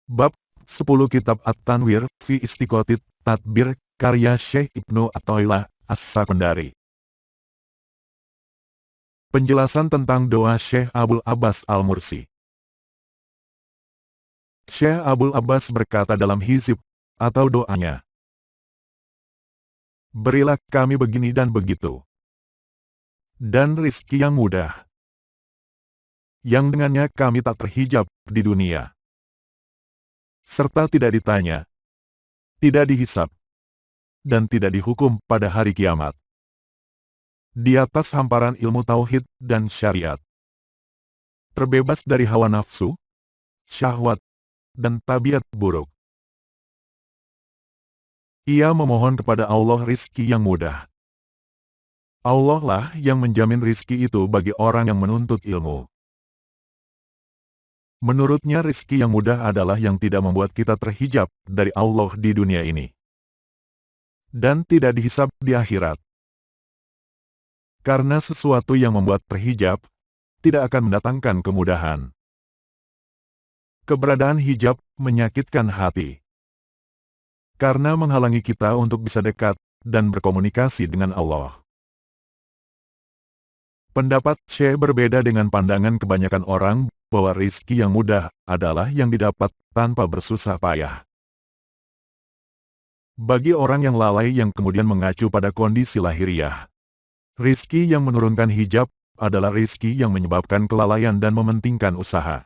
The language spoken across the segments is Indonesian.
Bab 10 Kitab At-Tanwir fi Istiqotit Tadbir karya Syekh Ibnu Athaillah As-Sakundari. Penjelasan tentang doa Syekh Abul Abbas Al-Mursi. Syekh Abul Abbas berkata dalam hizib atau doanya, "Berilah kami begini dan begitu, dan rizki yang mudah, yang dengannya kami tak terhijab di dunia, serta tidak ditanya, tidak dihisab, dan tidak dihukum pada hari kiamat. Di atas hamparan ilmu tauhid dan syariat, terbebas dari hawa nafsu, syahwat, dan tabiat buruk. Ia memohon kepada Allah rizki yang mudah. Allah lah yang menjamin rizki itu bagi orang yang menuntut ilmu. Menurutnya rizki yang mudah adalah yang tidak membuat kita terhijab dari Allah di dunia ini, dan tidak dihisab di akhirat. Karena sesuatu yang membuat terhijab tidak akan mendatangkan kemudahan. Keberadaan hijab menyakitkan hati, karena menghalangi kita untuk bisa dekat dan berkomunikasi dengan Allah. Pendapat Syekh berbeda dengan pandangan kebanyakan orang bahwa rizki yang mudah adalah yang didapat tanpa bersusah payah. Bagi orang yang lalai yang kemudian mengacu pada kondisi lahiriah, rizki yang menurunkan hijab adalah rizki yang menyebabkan kelalaian dan mementingkan usaha,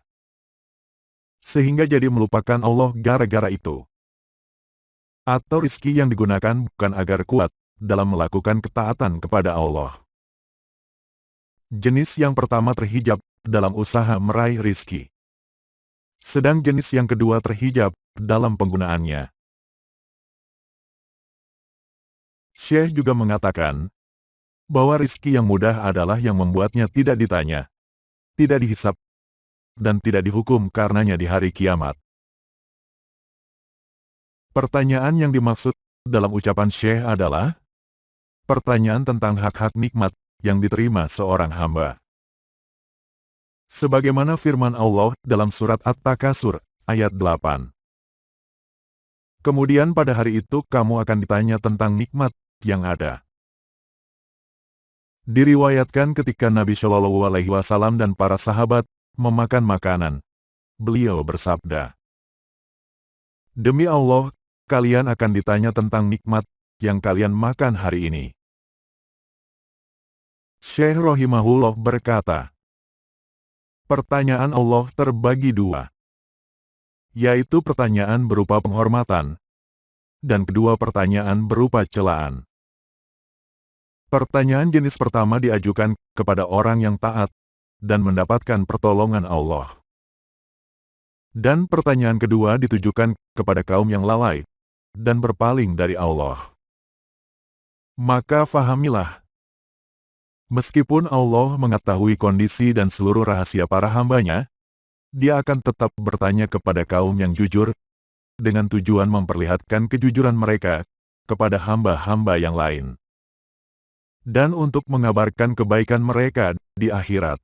sehingga jadi melupakan Allah gara-gara itu. Atau rizki yang digunakan bukan agar kuat dalam melakukan ketaatan kepada Allah. Jenis yang pertama terhijab dalam usaha meraih rizki, sedang jenis yang kedua terhijab dalam penggunaannya. Syekh juga mengatakan bahwa rizki yang mudah adalah yang membuatnya tidak ditanya, tidak dihisab, dan tidak dihukum karenanya di hari kiamat. Pertanyaan yang dimaksud dalam ucapan Syekh adalah pertanyaan tentang hak-hak nikmat yang diterima seorang hamba. Sebagaimana firman Allah dalam surat At-Takasur ayat 8. Kemudian pada hari itu kamu akan ditanya tentang nikmat yang ada. Diriwayatkan ketika Nabi Shallallahu Alaihi Wasallam dan para sahabat memakan makanan, beliau bersabda, "Demi Allah, kalian akan ditanya tentang nikmat yang kalian makan hari ini." Syekh Rahimahullah berkata, pertanyaan Allah terbagi dua, yaitu pertanyaan berupa penghormatan, dan kedua pertanyaan berupa celaan. Pertanyaan jenis pertama diajukan kepada orang yang taat dan mendapatkan pertolongan Allah. Dan pertanyaan kedua ditujukan kepada kaum yang lalai dan berpaling dari Allah. Maka fahamilah, meskipun Allah mengetahui kondisi dan seluruh rahasia para hambanya, Dia akan tetap bertanya kepada kaum yang jujur, dengan tujuan memperlihatkan kejujuran mereka kepada hamba-hamba yang lain, dan untuk mengabarkan kebaikan mereka di akhirat.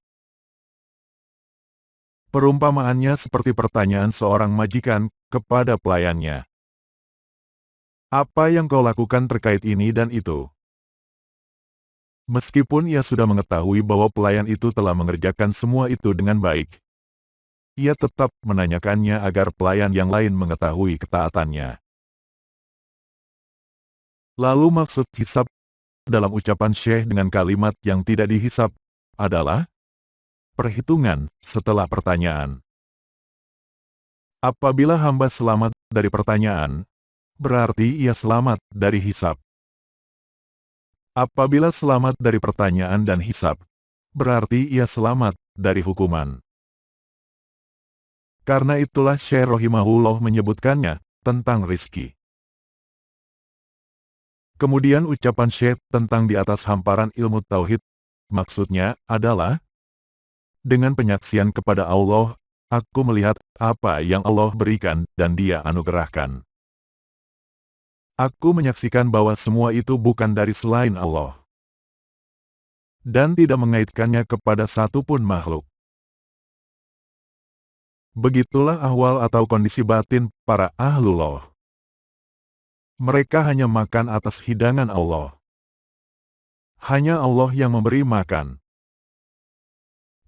Perumpamaannya seperti pertanyaan seorang majikan kepada pelayannya, "Apa yang kau lakukan terkait ini dan itu?" Meskipun ia sudah mengetahui bahwa pelayan itu telah mengerjakan semua itu dengan baik, ia tetap menanyakannya agar pelayan yang lain mengetahui ketaatannya. Lalu maksud hisab dalam ucapan Syekh dengan kalimat yang tidak dihisab adalah perhitungan setelah pertanyaan. Apabila hamba selamat dari pertanyaan, berarti ia selamat dari hisab. Apabila selamat dari pertanyaan dan hisab, berarti ia selamat dari hukuman. Karena itulah Syekh Rahimahullah menyebutkannya tentang rizki. Kemudian ucapan Syekh tentang di atas hamparan ilmu tauhid, maksudnya adalah, dengan penyaksian kepada Allah, aku melihat apa yang Allah berikan dan Dia anugerahkan. Aku menyaksikan bahwa semua itu bukan dari selain Allah, dan tidak mengaitkannya kepada satu pun makhluk. Begitulah ahwal atau kondisi batin para ahlullah. Mereka hanya makan atas hidangan Allah. Hanya Allah yang memberi makan.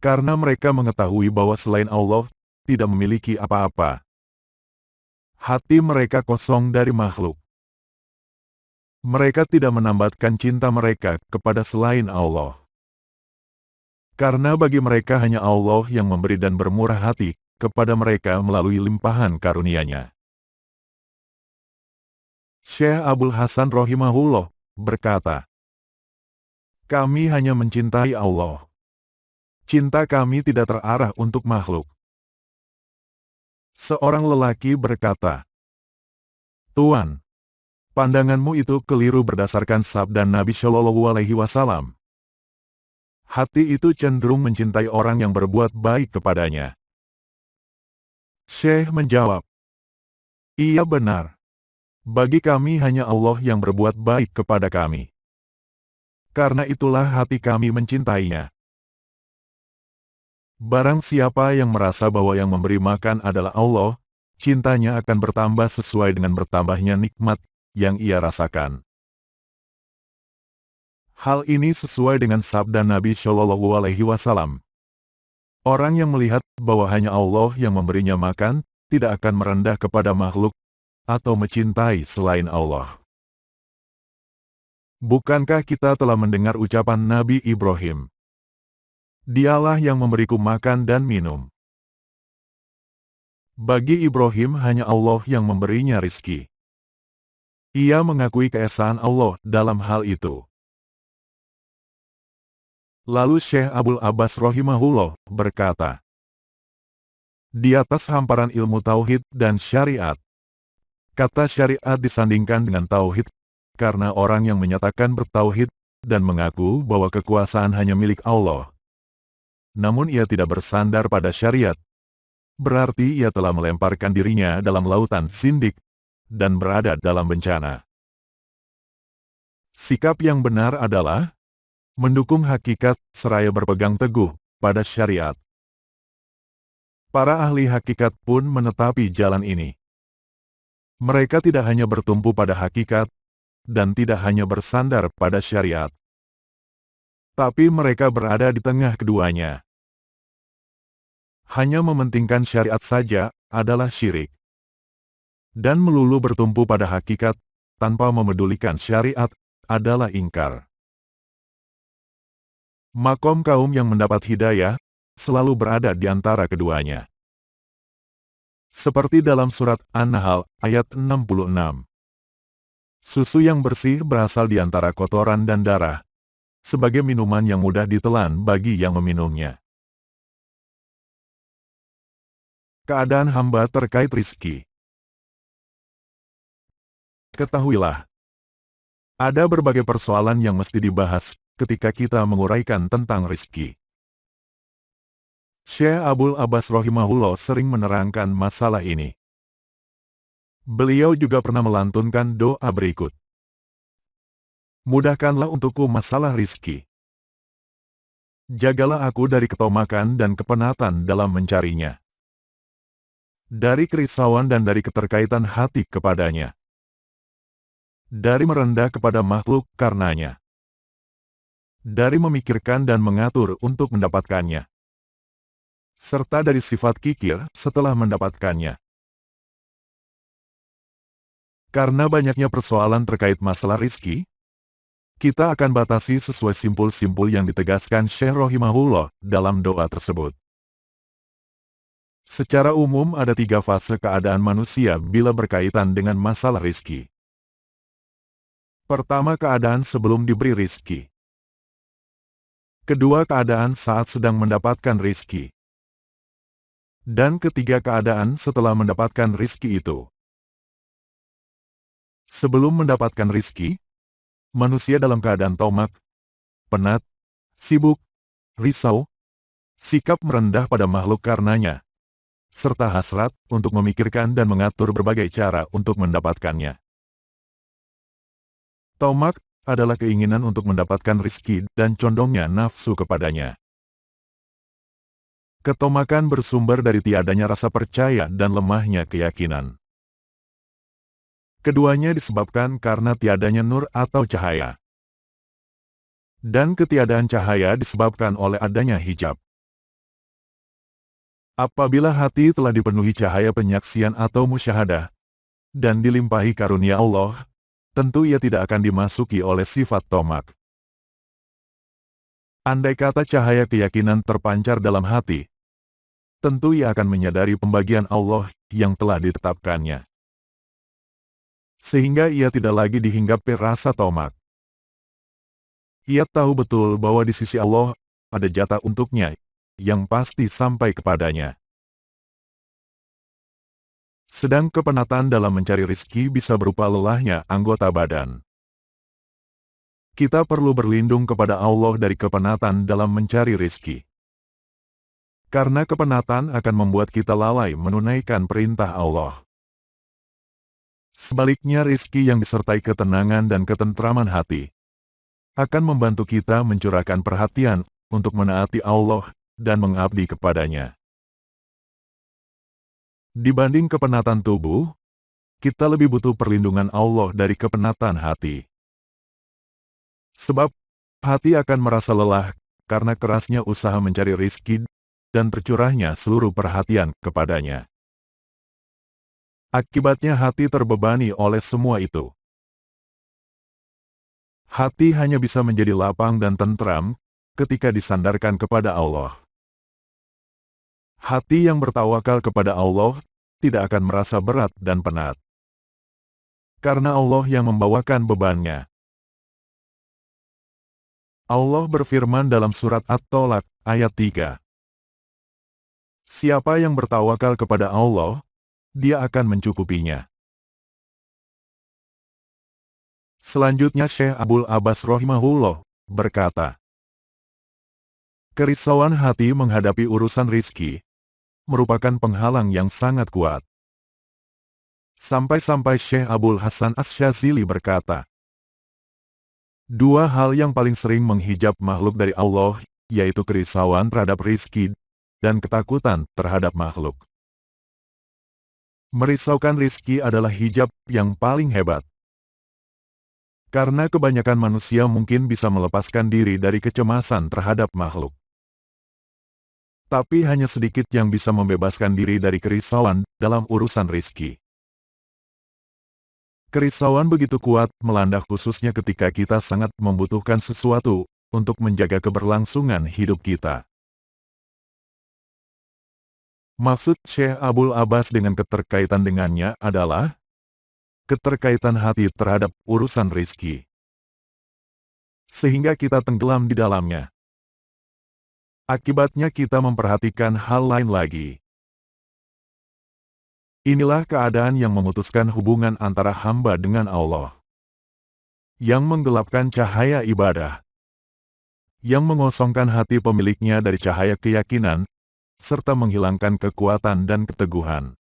Karena mereka mengetahui bahwa selain Allah, tidak memiliki apa-apa. Hati mereka kosong dari makhluk. Mereka tidak menambatkan cinta mereka kepada selain Allah. Karena bagi mereka hanya Allah yang memberi dan bermurah hati kepada mereka melalui limpahan karunia-Nya. Syekh Abdul Hasan rahimahullah berkata, "Kami hanya mencintai Allah. Cinta kami tidak terarah untuk makhluk." Seorang lelaki berkata, "Tuan, pandanganmu itu keliru berdasarkan sabda Nabi Shallallahu Alaihi Wasallam. Hati itu cenderung mencintai orang yang berbuat baik kepadanya." Syekh menjawab, "Iya benar. Bagi kami hanya Allah yang berbuat baik kepada kami. Karena itulah hati kami mencintainya. Barang siapa yang merasa bahwa yang memberi makan adalah Allah, cintanya akan bertambah sesuai dengan bertambahnya nikmat yang ia rasakan." Hal ini sesuai dengan sabda Nabi Shallallahu Alaihi Wasallam. Orang yang melihat bahwa hanya Allah yang memberinya makan, tidak akan merendah kepada makhluk, atau mencintai selain Allah. Bukankah kita telah mendengar ucapan Nabi Ibrahim? "Dialah yang memberiku makan dan minum." Bagi Ibrahim hanya Allah yang memberinya rizki. Ia mengakui keesaan Allah dalam hal itu. Lalu Syekh Abdul Abbas rahimahullah berkata, "Di atas hamparan ilmu tauhid dan syariat." Kata syariat disandingkan dengan tauhid, karena orang yang menyatakan bertauhid dan mengaku bahwa kekuasaan hanya milik Allah, namun ia tidak bersandar pada syariat, berarti ia telah melemparkan dirinya dalam lautan sindik dan berada dalam bencana. Sikap yang benar adalah mendukung hakikat seraya berpegang teguh pada syariat. Para ahli hakikat pun menetapi jalan ini. Mereka tidak hanya bertumpu pada hakikat, dan tidak hanya bersandar pada syariat. Tapi mereka berada di tengah keduanya. Hanya mementingkan syariat saja adalah syirik. Dan melulu bertumpu pada hakikat, tanpa memedulikan syariat, adalah ingkar. Makom kaum yang mendapat hidayah, selalu berada di antara keduanya. Seperti dalam surat An-Nahl ayat 66. Susu yang bersih berasal di antara kotoran dan darah, sebagai minuman yang mudah ditelan bagi yang meminumnya. Keadaan hamba terkait rizki. Ketahuilah, ada berbagai persoalan yang mesti dibahas ketika kita menguraikan tentang rizki. Syekh Abdul Abbas rahimahullah sering menerangkan masalah ini. Beliau juga pernah melantunkan doa berikut. "Mudahkanlah untukku masalah rizki. Jagalah aku dari ketomakan dan kepenatan dalam mencarinya. Dari kerisauan dan dari keterkaitan hati kepadanya. Dari merendah kepada makhluk karenanya. Dari memikirkan dan mengatur untuk mendapatkannya. Serta dari sifat kikir setelah mendapatkannya." Karena banyaknya persoalan terkait masalah rizki, kita akan batasi sesuai simpul-simpul yang ditegaskan Syekh rahimahullah dalam doa tersebut. Secara umum ada 3 fase keadaan manusia bila berkaitan dengan masalah rizki. Pertama, keadaan sebelum diberi rizki. Kedua, keadaan saat sedang mendapatkan rizki. Dan ketiga, keadaan setelah mendapatkan rizki itu. Sebelum mendapatkan rizki, manusia dalam keadaan tomak, penat, sibuk, risau, sikap merendah pada makhluk karenanya, serta hasrat untuk memikirkan dan mengatur berbagai cara untuk mendapatkannya. Tomak adalah keinginan untuk mendapatkan rizki dan condongnya nafsu kepadanya. Ketomakan bersumber dari tiadanya rasa percaya dan lemahnya keyakinan. Keduanya disebabkan karena tiadanya nur atau cahaya. Dan ketiadaan cahaya disebabkan oleh adanya hijab. Apabila hati telah dipenuhi cahaya penyaksian atau musyahadah, dan dilimpahi karunia Allah, tentu ia tidak akan dimasuki oleh sifat tomak. Andai kata cahaya keyakinan terpancar dalam hati, tentu ia akan menyadari pembagian Allah yang telah ditetapkannya. Sehingga ia tidak lagi dihinggapi rasa tomak. Ia tahu betul bahwa di sisi Allah ada jatah untuknya, yang pasti sampai kepadanya. Sedang kepenatan dalam mencari rizki bisa berupa lelahnya anggota badan. Kita perlu berlindung kepada Allah dari kepenatan dalam mencari rizki. Karena kepenatan akan membuat kita lalai menunaikan perintah Allah. Sebaliknya rizki yang disertai ketenangan dan ketentraman hati akan membantu kita mencurahkan perhatian untuk menaati Allah dan mengabdi kepadanya. Dibanding kepenatan tubuh, kita lebih butuh perlindungan Allah dari kepenatan hati. Sebab, hati akan merasa lelah karena kerasnya usaha mencari rizki dan tercurahnya seluruh perhatian kepadanya. Akibatnya hati terbebani oleh semua itu. Hati hanya bisa menjadi lapang dan tentram ketika disandarkan kepada Allah. Hati yang bertawakal kepada Allah tidak akan merasa berat dan penat. Karena Allah yang membawakan bebannya. Allah berfirman dalam surat At-Tolak ayat 3. Siapa yang bertawakal kepada Allah, dia akan mencukupinya. Selanjutnya Syekh Abul Abbas rahimahullah berkata, kerisauan hati menghadapi urusan rizki merupakan penghalang yang sangat kuat. Sampai-sampai Syekh Abul Hasan Asy-Syadzili berkata, dua hal yang paling sering menghijab makhluk dari Allah, yaitu kerisauan terhadap rizki dan ketakutan terhadap makhluk. Merisaukan rizki adalah hijab yang paling hebat. Karena kebanyakan manusia mungkin bisa melepaskan diri dari kecemasan terhadap makhluk. Tapi hanya sedikit yang bisa membebaskan diri dari kerisauan dalam urusan rizki. Kerisauan begitu kuat melanda khususnya ketika kita sangat membutuhkan sesuatu untuk menjaga keberlangsungan hidup kita. Maksud Syekh Abul Abbas dengan keterkaitan dengannya adalah keterkaitan hati terhadap urusan rizki. Sehingga kita tenggelam di dalamnya. Akibatnya kita memperhatikan hal lain lagi. Inilah keadaan yang memutuskan hubungan antara hamba dengan Allah. Yang menggelapkan cahaya ibadah. Yang mengosongkan hati pemiliknya dari cahaya keyakinan, serta menghilangkan kekuatan dan keteguhan.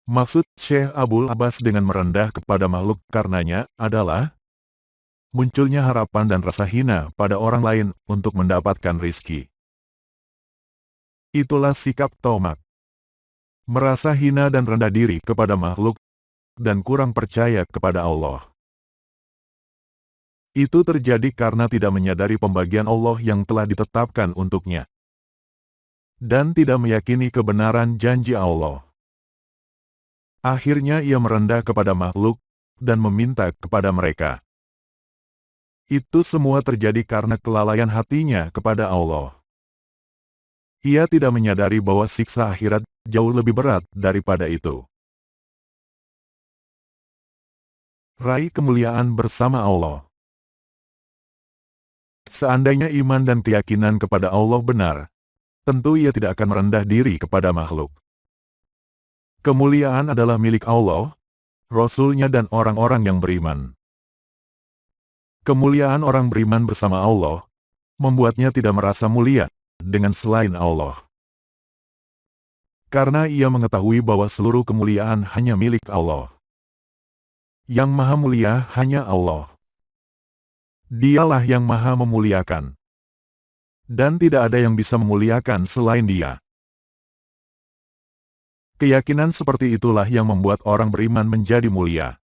Maksud Syekh Abul Abbas dengan merendah kepada makhluk karenanya adalah munculnya harapan dan rasa hina pada orang lain untuk mendapatkan rizki. Itulah sikap tomak. Merasa hina dan rendah diri kepada makhluk dan kurang percaya kepada Allah. Itu terjadi karena tidak menyadari pembagian Allah yang telah ditetapkan untuknya. Dan tidak meyakini kebenaran janji Allah. Akhirnya ia merendah kepada makhluk dan meminta kepada mereka. Itu semua terjadi karena kelalaian hatinya kepada Allah. Ia tidak menyadari bahwa siksa akhirat jauh lebih berat daripada itu. Raih kemuliaan bersama Allah. Seandainya iman dan keyakinan kepada Allah benar, tentu ia tidak akan merendah diri kepada makhluk. Kemuliaan adalah milik Allah, Rasul-Nya dan orang-orang yang beriman. Kemuliaan orang beriman bersama Allah, membuatnya tidak merasa mulia dengan selain Allah. Karena ia mengetahui bahwa seluruh kemuliaan hanya milik Allah. Yang maha mulia hanya Allah. Dialah yang maha memuliakan. dan tidak ada yang bisa memuliakan selain Dia. Keyakinan seperti itulah yang membuat orang beriman menjadi mulia.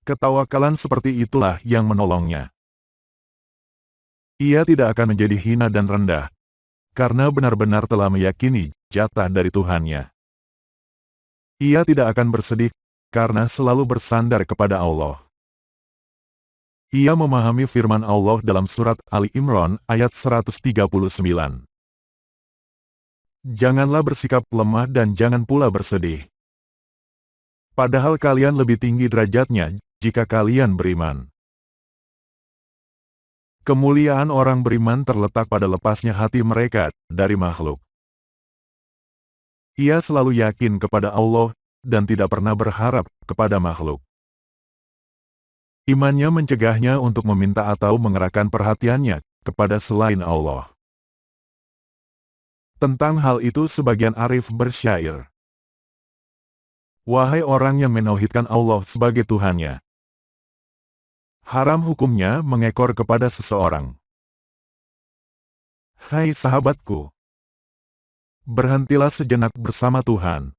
Ketawakalan seperti itulah yang menolongnya. Ia tidak akan menjadi hina dan rendah, karena benar-benar telah meyakini jatah dari Tuhannya. Ia tidak akan bersedih, karena selalu bersandar kepada Allah. Ia memahami firman Allah dalam surat Ali Imran ayat 139. Janganlah bersikap lemah dan jangan pula bersedih. Padahal kalian lebih tinggi derajatnya jika kalian beriman. Kemuliaan orang beriman terletak pada lepasnya hati mereka dari makhluk. Ia selalu yakin kepada Allah dan tidak pernah berharap kepada makhluk. Imannya mencegahnya untuk meminta atau mengerahkan perhatiannya kepada selain Allah. Tentang hal itu sebagian arif bersyair. Wahai orang yang menauhidkan Allah sebagai Tuhannya, haram hukumnya mengekor kepada seseorang. Hai sahabatku, berhentilah sejenak bersama Tuhan.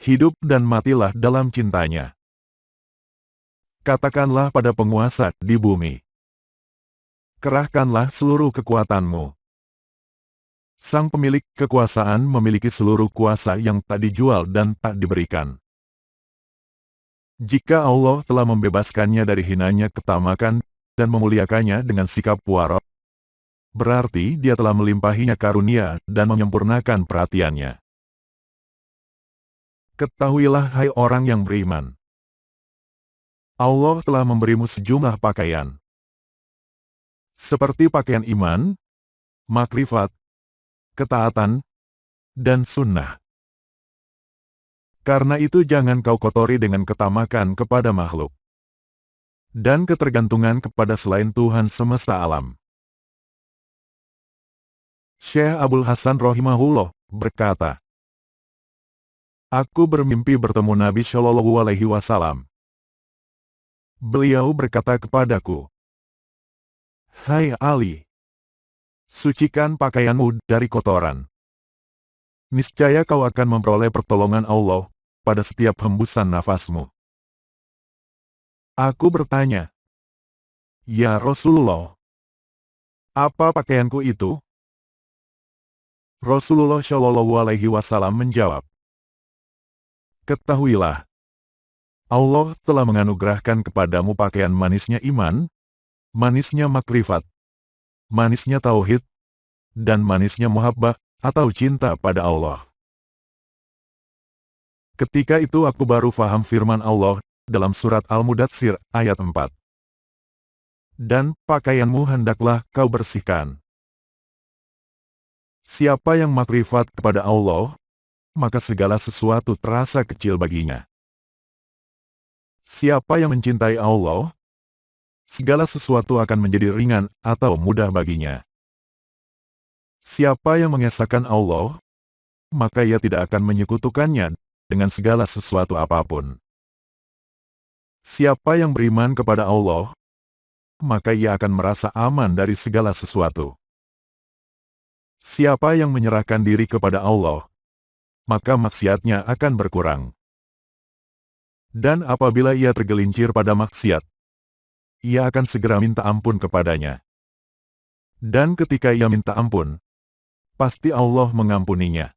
Hidup dan matilah dalam cintanya. Katakanlah pada penguasa di bumi, kerahkanlah seluruh kekuatanmu. Sang pemilik kekuasaan memiliki seluruh kuasa yang tak dijual dan tak diberikan. Jika Allah telah membebaskannya dari hinanya ketamakan dan memuliakannya dengan sikap warok, berarti Dia telah melimpahinya karunia dan menyempurnakan perhatiannya. Ketahuilah hai orang yang beriman, Allah telah memberimu sejumlah pakaian. Seperti pakaian iman, makrifat, ketaatan, dan sunnah. Karena itu jangan kau kotori dengan ketamakan kepada makhluk dan ketergantungan kepada selain Tuhan semesta alam. Syekh Abdul Hasan rahimahullah berkata, aku bermimpi bertemu Nabi Shallallahu Alaihi Wasallam. Beliau berkata kepadaku, hai Ali, sucikan pakaianmu dari kotoran. Niscaya kau akan memperoleh pertolongan Allah pada setiap hembusan nafasmu. Aku bertanya, ya Rasulullah, apa pakaianku itu? Rasulullah Shallallahu Alaihi Wasallam menjawab, ketahuilah, Allah telah menganugerahkan kepadamu pakaian manisnya iman, manisnya makrifat, manisnya tauhid, dan manisnya muhabbah atau cinta pada Allah. Ketika itu aku baru faham firman Allah dalam surat Al-Mudatsir ayat 4. Dan pakaianmu hendaklah kau bersihkan. Siapa yang makrifat kepada Allah, maka segala sesuatu terasa kecil baginya. Siapa yang mencintai Allah, segala sesuatu akan menjadi ringan atau mudah baginya. Siapa yang mengesahkan Allah, maka ia tidak akan menyekutukannya dengan segala sesuatu apapun. Siapa yang beriman kepada Allah, maka ia akan merasa aman dari segala sesuatu. Siapa yang menyerahkan diri kepada Allah, maka maksiatnya akan berkurang. Dan apabila ia tergelincir pada maksiat, ia akan segera minta ampun kepadanya. Dan ketika ia minta ampun, pasti Allah mengampuninya.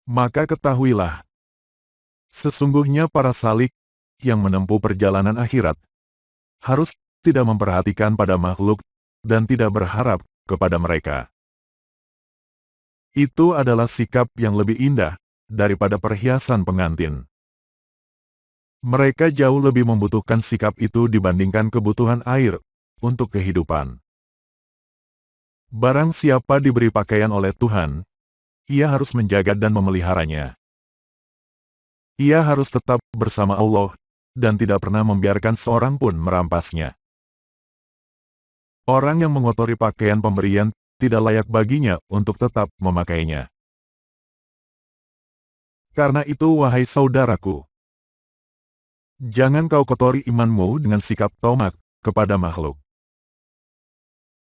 Maka ketahuilah, sesungguhnya para salik yang menempuh perjalanan akhirat harus tidak memperhatikan pada makhluk dan tidak berharap kepada mereka. Itu adalah sikap yang lebih indah daripada perhiasan pengantin. Mereka jauh lebih membutuhkan sikap itu dibandingkan kebutuhan air untuk kehidupan. Barang siapa diberi pakaian oleh Tuhan, ia harus menjaga dan memeliharanya. Ia harus tetap bersama Allah dan tidak pernah membiarkan seorang pun merampasnya. Orang yang mengotori pakaian pemberian tidak layak baginya untuk tetap memakainya. Karena itu wahai saudaraku, jangan kau kotori imanmu dengan sikap tomak kepada makhluk.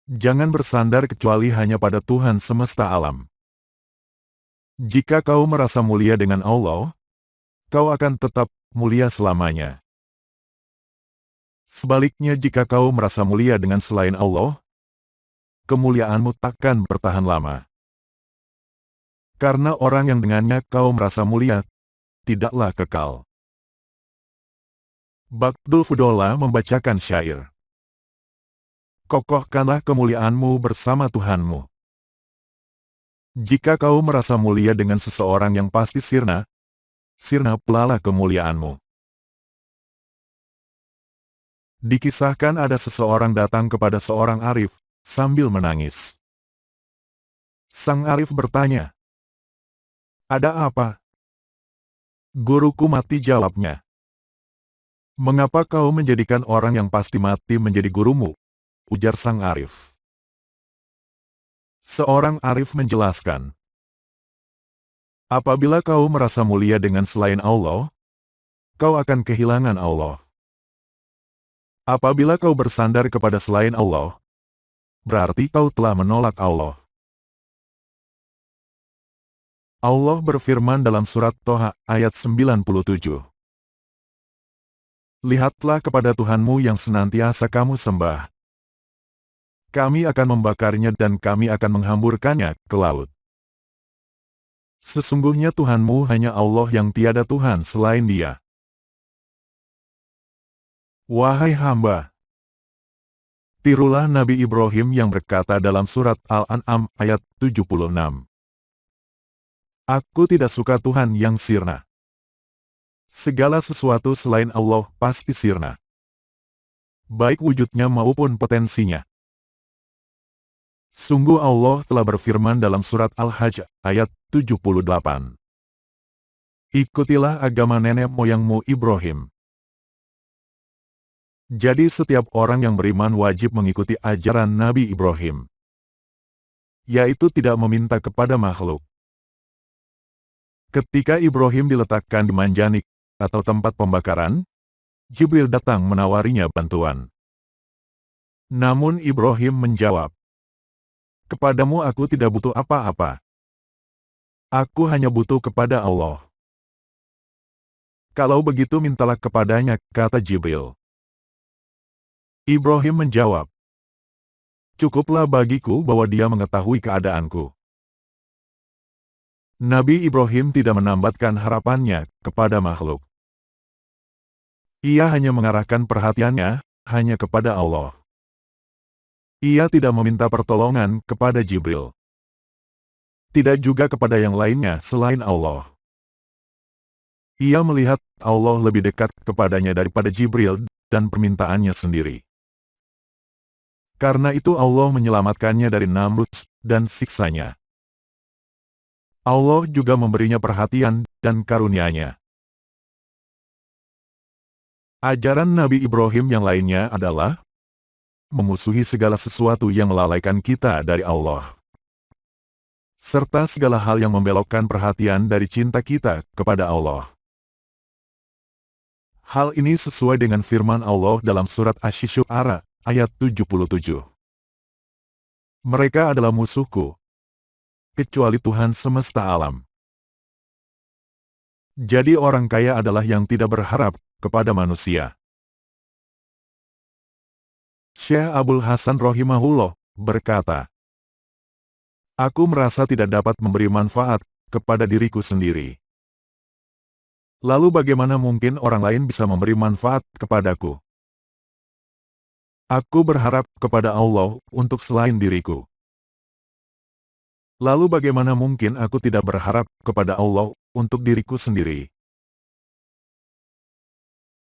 Jangan bersandar kecuali hanya pada Tuhan semesta alam. Jika kau merasa mulia dengan Allah, kau akan tetap mulia selamanya. Sebaliknya jika kau merasa mulia dengan selain Allah, kemuliaanmu takkan bertahan lama. Karena orang yang dengannya kau merasa mulia, tidaklah kekal. Baqdul Fudola membacakan syair. Kokohkanlah kemuliaanmu bersama Tuhanmu. Jika kau merasa mulia dengan seseorang yang pasti sirna, sirna pula kemuliaanmu. Dikisahkan ada seseorang datang kepada seorang arif, sambil menangis. Sang arif bertanya, "Ada apa?" "Guruku mati," jawabnya. "Mengapa kau menjadikan orang yang pasti mati menjadi gurumu?" ujar sang arif. Seorang arif menjelaskan, "Apabila kau merasa mulia dengan selain Allah, kau akan kehilangan Allah. Apabila kau bersandar kepada selain Allah, berarti kau telah menolak Allah." Allah berfirman dalam surat Toha ayat 97. "Lihatlah kepada Tuhanmu yang senantiasa kamu sembah. Kami akan membakarnya dan kami akan menghamburkannya ke laut. Sesungguhnya Tuhanmu hanya Allah yang tiada Tuhan selain Dia." Wahai hamba, tirulah Nabi Ibrahim yang berkata dalam surat Al-An'am ayat 76. "Aku tidak suka Tuhan yang sirna. Segala sesuatu selain Allah pasti sirna, baik wujudnya maupun potensinya." Sungguh Allah telah berfirman dalam surat Al-Hajj ayat 78. "Ikutilah agama nenek moyangmu Ibrahim." Jadi setiap orang yang beriman wajib mengikuti ajaran Nabi Ibrahim, yaitu tidak meminta kepada makhluk. Ketika Ibrahim diletakkan di manjanik atau tempat pembakaran, Jibril datang menawarinya bantuan. Namun Ibrahim menjawab, "Kepadamu aku tidak butuh apa-apa. Aku hanya butuh kepada Allah." "Kalau begitu mintalah kepadanya," kata Jibril. Ibrahim menjawab, "Cukuplah bagiku bahwa dia mengetahui keadaanku." Nabi Ibrahim tidak menambatkan harapannya kepada makhluk. Ia hanya mengarahkan perhatiannya hanya kepada Allah. Ia tidak meminta pertolongan kepada Jibril. Tidak juga kepada yang lainnya selain Allah. Ia melihat Allah lebih dekat kepadanya daripada Jibril dan permintaannya sendiri. Karena itu Allah menyelamatkannya dari Namrud dan siksanya. Allah juga memberinya perhatian dan karunia-Nya. Ajaran Nabi Ibrahim yang lainnya adalah memusuhi segala sesuatu yang melalaikan kita dari Allah, serta segala hal yang membelokkan perhatian dari cinta kita kepada Allah. Hal ini sesuai dengan firman Allah dalam surat Asy-Syu'ara ayat 77. "Mereka adalah musuhku, kecuali Tuhan semesta alam." Jadi orang kaya adalah yang tidak berharap kepada manusia. Syekh Abdul Hasan Rahimahullah berkata, "Aku merasa tidak dapat memberi manfaat kepada diriku sendiri. Lalu bagaimana mungkin orang lain bisa memberi manfaat kepadaku? Aku berharap kepada Allah untuk selain diriku. Lalu bagaimana mungkin aku tidak berharap kepada Allah untuk diriku sendiri?"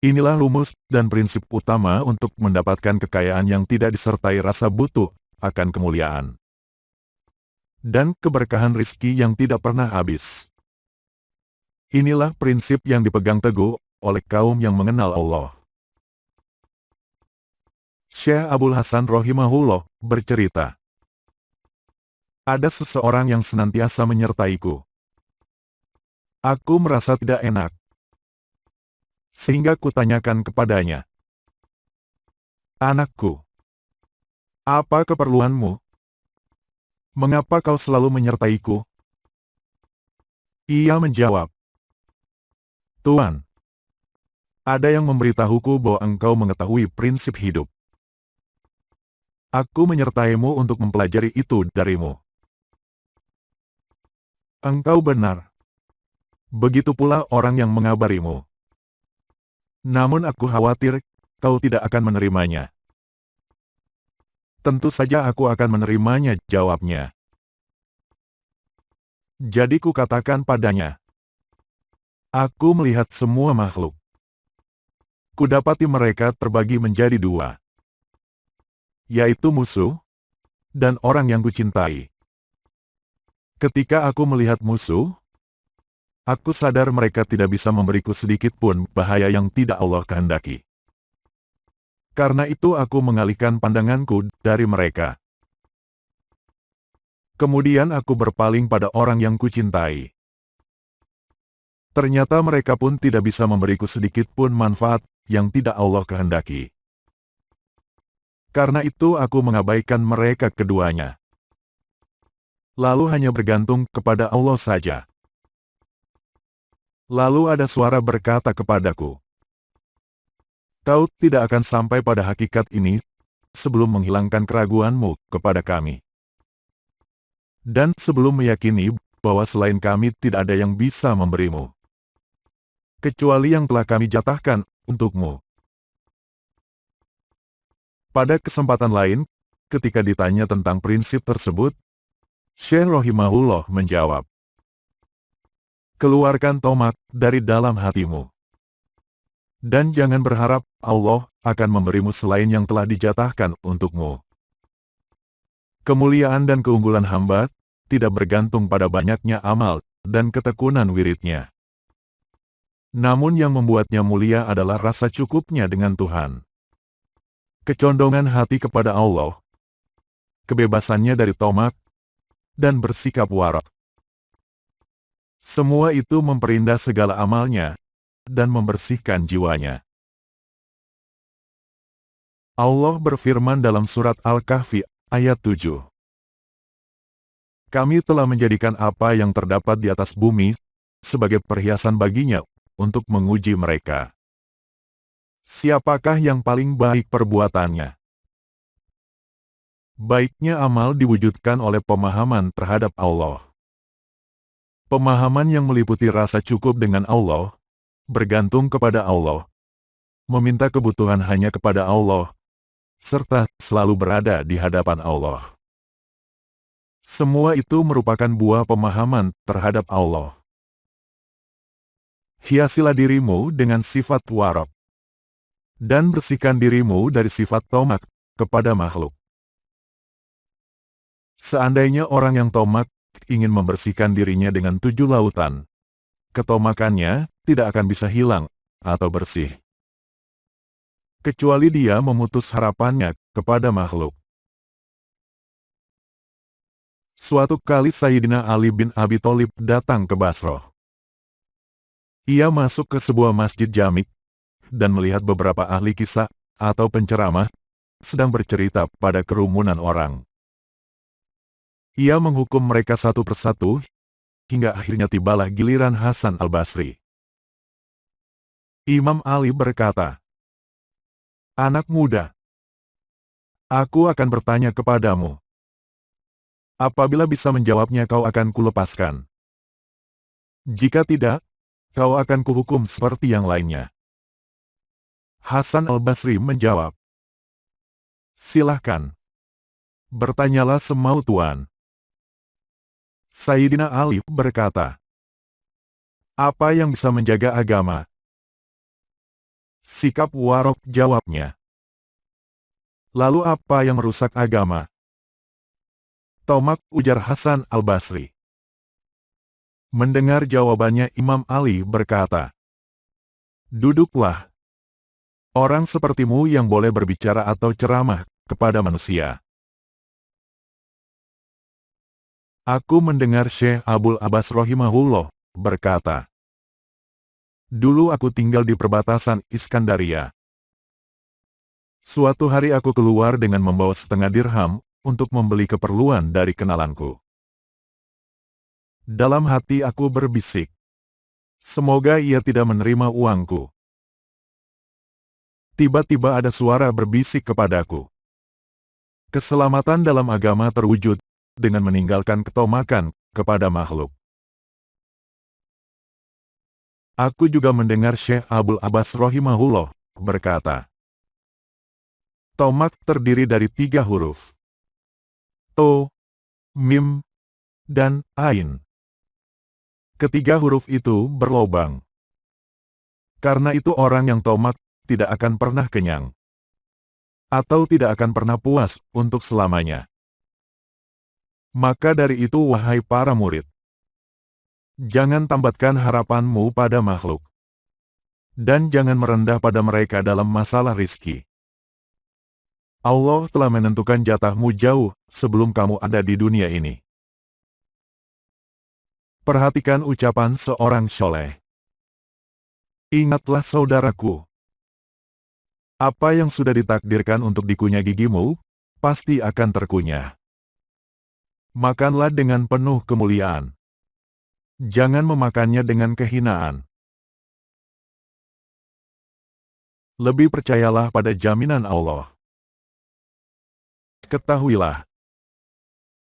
Inilah rumus dan prinsip utama untuk mendapatkan kekayaan yang tidak disertai rasa butuh akan kemuliaan dan keberkahan rizki yang tidak pernah habis. Inilah prinsip yang dipegang teguh oleh kaum yang mengenal Allah. Syekh Abdul Hasan Rahimahullah bercerita, "Ada seseorang yang senantiasa menyertaiku. Aku merasa tidak enak. Sehingga kutanyakan kepadanya, 'Anakku, Apa keperluanmu? Mengapa kau selalu menyertaiku? Ia menjawab, Tuan, ada yang memberitahuku bahwa engkau mengetahui prinsip hidup. Aku menyertaimu untuk mempelajari itu darimu. Engkau benar. Begitu pula orang yang mengabarimu. Namun aku khawatir, kau tidak akan menerimanya. Tentu saja aku akan menerimanya, jawabnya. Jadi kukatakan padanya, aku melihat semua makhluk. Kudapati mereka terbagi menjadi dua, yaitu musuh, dan orang yang kucintai. Ketika aku melihat musuh, aku sadar mereka tidak bisa memberiku sedikit pun bahaya yang tidak Allah kehendaki. Karena itu aku mengalihkan pandanganku dari mereka. Kemudian aku berpaling pada orang yang kucintai. Ternyata mereka pun tidak bisa memberiku sedikit pun manfaat yang tidak Allah kehendaki. Karena itu aku mengabaikan mereka keduanya. Lalu hanya bergantung kepada Allah saja. Lalu ada suara berkata kepadaku, kau tidak akan sampai pada hakikat ini sebelum menghilangkan keraguanmu kepada kami. Dan sebelum meyakini bahwa selain kami tidak ada yang bisa memberimu, kecuali yang telah kami jatahkan untukmu. Pada kesempatan lain, ketika ditanya tentang prinsip tersebut, Syekh Rahimahullah menjawab, keluarkan tomak dari dalam hatimu. Dan jangan berharap Allah akan memberimu selain yang telah dijatahkan untukmu. Kemuliaan dan keunggulan hamba tidak bergantung pada banyaknya amal dan ketekunan wiridnya. Namun yang membuatnya mulia adalah rasa cukupnya dengan Tuhan. Kecondongan hati kepada Allah, kebebasannya dari tomak, dan bersikap warak. Semua itu memperindah segala amalnya dan membersihkan jiwanya. Allah berfirman dalam surat Al-Kahfi ayat 7. Kami telah menjadikan apa yang terdapat di atas bumi sebagai perhiasan baginya untuk menguji mereka. Siapakah yang paling baik perbuatannya? Baiknya amal diwujudkan oleh pemahaman terhadap Allah. Pemahaman yang meliputi rasa cukup dengan Allah, bergantung kepada Allah, meminta kebutuhan hanya kepada Allah, serta selalu berada di hadapan Allah. Semua itu merupakan buah pemahaman terhadap Allah. Hiasilah dirimu dengan sifat warak, dan bersihkan dirimu dari sifat tomak kepada makhluk. Seandainya orang yang tomak ingin membersihkan dirinya dengan 7 lautan, ketomakannya tidak akan bisa hilang atau bersih, kecuali dia memutus harapannya kepada makhluk. Suatu kali Sayyidina Ali bin Abi Thalib datang ke Basrah. Ia masuk ke sebuah masjid jamik dan melihat beberapa ahli kisah atau penceramah sedang bercerita pada kerumunan orang. Ia menghukum mereka satu persatu hingga akhirnya tibalah giliran Hasan al-Basri. Imam Ali berkata, "Anak muda, aku akan bertanya kepadamu. Apabila bisa menjawabnya kau akan kulepaskan. Jika tidak, kau akan kuhukum seperti yang lainnya." Hasan al-Basri menjawab, "Silahkan. Bertanyalah semau Tuan." Sayyidina Ali berkata, "Apa yang bisa menjaga agama?" "Sikap warok," jawabnya. "Lalu apa yang merusak agama?" "Tomak," ujar Hasan al-Basri. Mendengar jawabannya, Imam Ali berkata, "Duduklah. Orang sepertimu yang boleh berbicara atau ceramah kepada manusia." Aku mendengar Syekh Abul Abbas rahimahullah berkata, "Dulu aku tinggal di perbatasan Iskandaria. Suatu hari aku keluar dengan membawa 0,5 dirham untuk membeli keperluan dari kenalanku. Dalam hati aku berbisik, semoga ia tidak menerima uangku. Tiba-tiba ada suara berbisik kepadaku. Keselamatan dalam agama terwujud dengan meninggalkan ketomakan kepada makhluk. Aku juga mendengar Syekh Abdul Abbas rahimahullah berkata, tomak terdiri dari 3 huruf. To, Mim, dan Ain. Ketiga huruf itu berlobang. Karena itu orang yang tomak tidak akan pernah kenyang. Atau tidak akan pernah puas untuk selamanya. Maka dari itu wahai para murid, jangan tambatkan harapanmu pada makhluk. Dan jangan merendah pada mereka dalam masalah rizki. Allah telah menentukan jatahmu jauh sebelum kamu ada di dunia ini. Perhatikan ucapan seorang soleh. Ingatlah saudaraku. Apa yang sudah ditakdirkan untuk dikunyah gigimu, pasti akan terkunyah. Makanlah dengan penuh kemuliaan. Jangan memakannya dengan kehinaan. Lebih percayalah pada jaminan Allah. Ketahuilah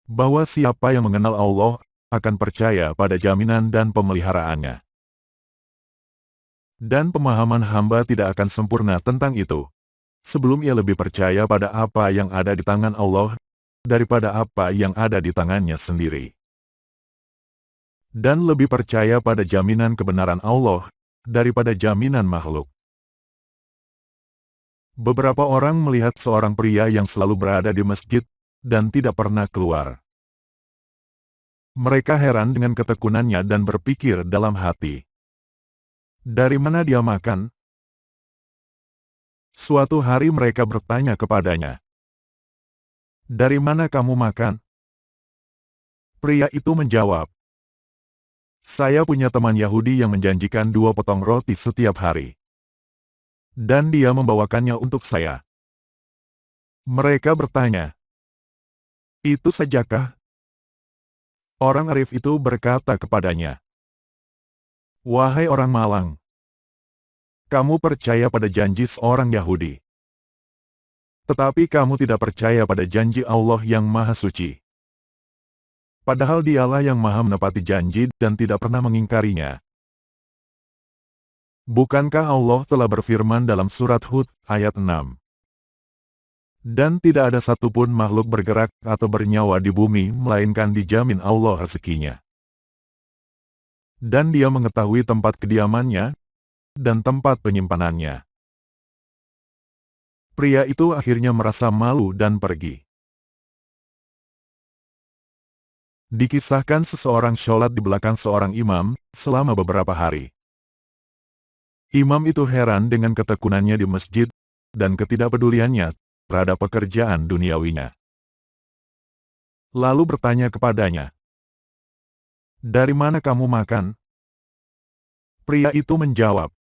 bahwa siapa yang mengenal Allah akan percaya pada jaminan dan pemeliharaannya. Dan pemahaman hamba tidak akan sempurna tentang itu, sebelum ia lebih percaya pada apa yang ada di tangan Allah daripada apa yang ada di tangannya sendiri. Dan lebih percaya pada jaminan kebenaran Allah daripada jaminan makhluk. Beberapa orang melihat seorang pria yang selalu berada di masjid dan tidak pernah keluar. Mereka heran dengan ketekunannya dan berpikir dalam hati, dari mana dia makan? Suatu hari mereka bertanya kepadanya, dari mana kamu makan? Pria itu menjawab, saya punya teman Yahudi yang menjanjikan 2 potong roti setiap hari. Dan dia membawakannya untuk saya. Mereka bertanya, itu sajakah? Orang arif itu berkata kepadanya, wahai orang malang, kamu percaya pada janji seorang Yahudi. Tetapi kamu tidak percaya pada janji Allah yang Maha Suci. Padahal dialah yang maha menepati janji dan tidak pernah mengingkarinya. Bukankah Allah telah berfirman dalam surat Hud ayat 6? Dan tidak ada satupun makhluk bergerak atau bernyawa di bumi melainkan dijamin Allah rezekinya. Dan dia mengetahui tempat kediamannya dan tempat penyimpanannya. Pria itu akhirnya merasa malu dan pergi. Dikisahkan seseorang sholat di belakang seorang imam selama beberapa hari. Imam itu heran dengan ketekunannya di masjid dan ketidakpeduliannya terhadap pekerjaan duniawinya. Lalu bertanya kepadanya, dari mana kamu makan? Pria itu menjawab,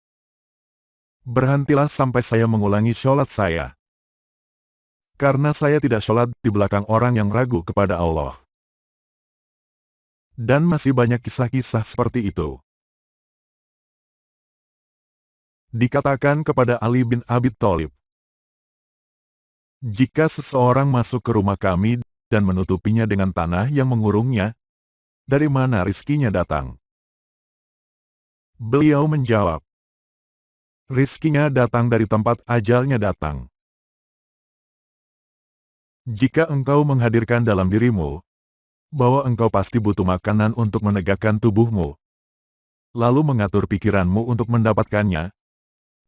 berhentilah sampai saya mengulangi sholat saya. Karena saya tidak sholat di belakang orang yang ragu kepada Allah. Dan masih banyak kisah-kisah seperti itu. Dikatakan kepada Ali bin Abi Thalib, jika seseorang masuk ke rumah kami dan menutupinya dengan tanah yang mengurungnya, dari mana rizkinya datang? Beliau menjawab, rizkinya datang dari tempat ajalnya datang. Jika engkau menghadirkan dalam dirimu, bahwa engkau pasti butuh makanan untuk menegakkan tubuhmu, lalu mengatur pikiranmu untuk mendapatkannya,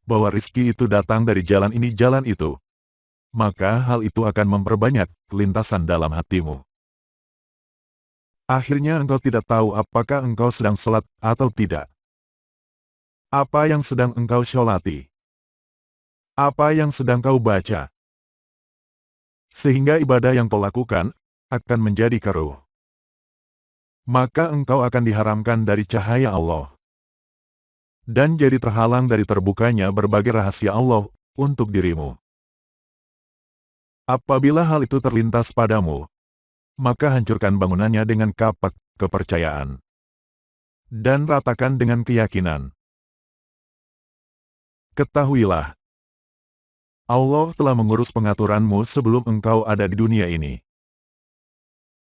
bahwa rizki itu datang dari jalan ini jalan itu, maka hal itu akan memperbanyak kelintasan dalam hatimu. Akhirnya engkau tidak tahu apakah engkau sedang sholat atau tidak. Apa yang sedang engkau sholati? Apa yang sedang kau baca? Sehingga ibadah yang kau lakukan akan menjadi keruh. Maka engkau akan diharamkan dari cahaya Allah. Dan jadi terhalang dari terbukanya berbagai rahasia Allah untuk dirimu. Apabila hal itu terlintas padamu, maka hancurkan bangunannya dengan kapak kepercayaan. Dan ratakan dengan keyakinan. Ketahuilah, Allah telah mengurus pengaturanmu sebelum engkau ada di dunia ini.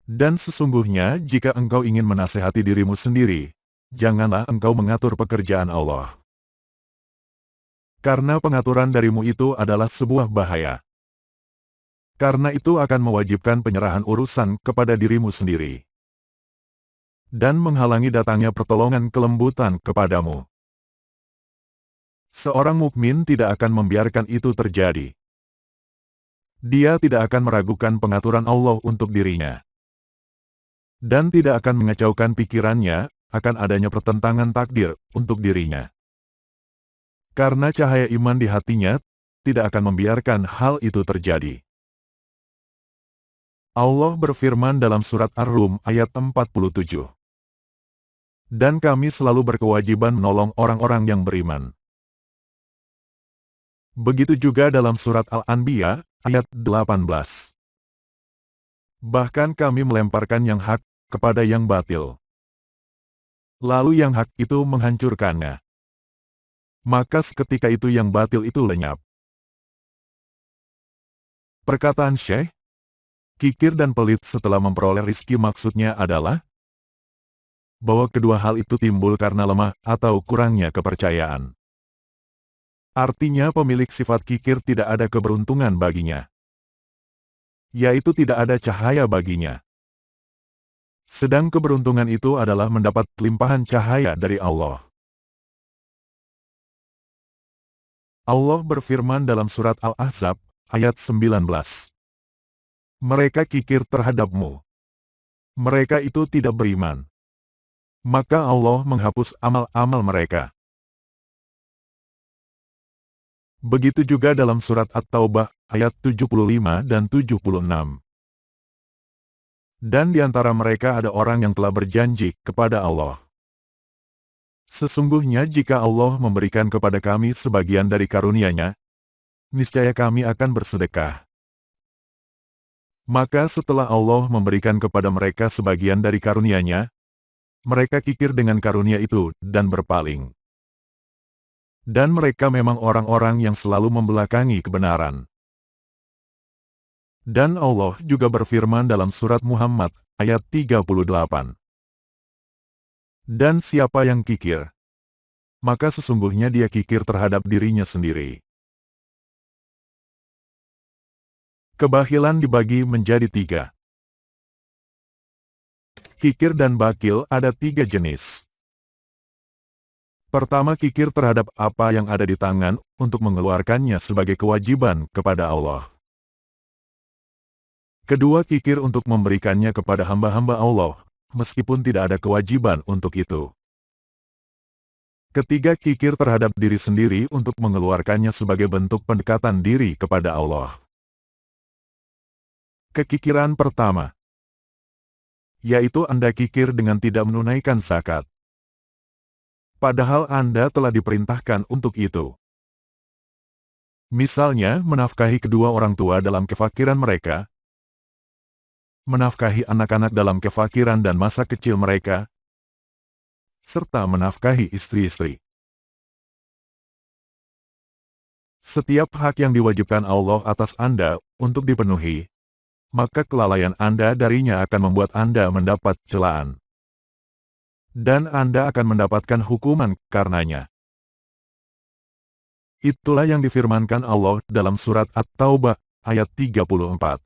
Dan sesungguhnya jika engkau ingin menasehati dirimu sendiri, janganlah engkau mengatur pekerjaan Allah. Karena pengaturan darimu itu adalah sebuah bahaya. Karena itu akan mewajibkan penyerahan urusan kepada dirimu sendiri. Dan menghalangi datangnya pertolongan kelembutan kepadamu. Seorang mukmin tidak akan membiarkan itu terjadi. Dia tidak akan meragukan pengaturan Allah untuk dirinya. Dan tidak akan mengacaukan pikirannya akan adanya pertentangan takdir untuk dirinya. Karena cahaya iman di hatinya tidak akan membiarkan hal itu terjadi. Allah berfirman dalam surat Ar-Rum ayat 47. Dan kami selalu berkewajiban menolong orang-orang yang beriman. Begitu juga dalam surat Al-Anbiya ayat 18. Bahkan kami melemparkan yang hak kepada yang batil. Lalu yang hak itu menghancurkannya. Maka seketika itu yang batil itu lenyap. Perkataan Syekh, kikir dan pelit setelah memperoleh rizki maksudnya adalah bahwa kedua hal itu timbul karena lemah atau kurangnya kepercayaan. Artinya pemilik sifat kikir tidak ada keberuntungan baginya. Yaitu tidak ada cahaya baginya. Sedang keberuntungan itu adalah mendapat limpahan cahaya dari Allah. Allah berfirman dalam surat Al-Ahzab ayat 19. Mereka kikir terhadapmu. Mereka itu tidak beriman. Maka Allah menghapus amal-amal mereka. Begitu juga dalam surat At-Taubah ayat 75 dan 76. Dan di antara mereka ada orang yang telah berjanji kepada Allah. Sesungguhnya jika Allah memberikan kepada kami sebagian dari karunia-Nya, niscaya kami akan bersedekah. Maka setelah Allah memberikan kepada mereka sebagian dari karunia-Nya, mereka kikir dengan karunia itu dan berpaling. Dan mereka memang orang-orang yang selalu membelakangi kebenaran. Dan Allah juga berfirman dalam surat Muhammad ayat 38. Dan siapa yang kikir, maka sesungguhnya dia kikir terhadap dirinya sendiri. Kebahilan dibagi menjadi 3. Kikir dan bakil ada 3 jenis. Pertama, kikir terhadap apa yang ada di tangan untuk mengeluarkannya sebagai kewajiban kepada Allah. Kedua, kikir untuk memberikannya kepada hamba-hamba Allah, meskipun tidak ada kewajiban untuk itu. Ketiga, kikir terhadap diri sendiri untuk mengeluarkannya sebagai bentuk pendekatan diri kepada Allah. Kekikiran pertama, yaitu Anda kikir dengan tidak menunaikan zakat. Padahal Anda telah diperintahkan untuk itu. Misalnya, menafkahi kedua orang tua dalam kefakiran mereka, menafkahi anak-anak dalam kefakiran dan masa kecil mereka, serta menafkahi istri-istri. Setiap hak yang diwajibkan Allah atas Anda untuk dipenuhi, maka kelalaian Anda darinya akan membuat Anda mendapat celaan. Dan Anda akan mendapatkan hukuman karenanya. Itulah yang difirmankan Allah dalam surat At-Taubah ayat 34.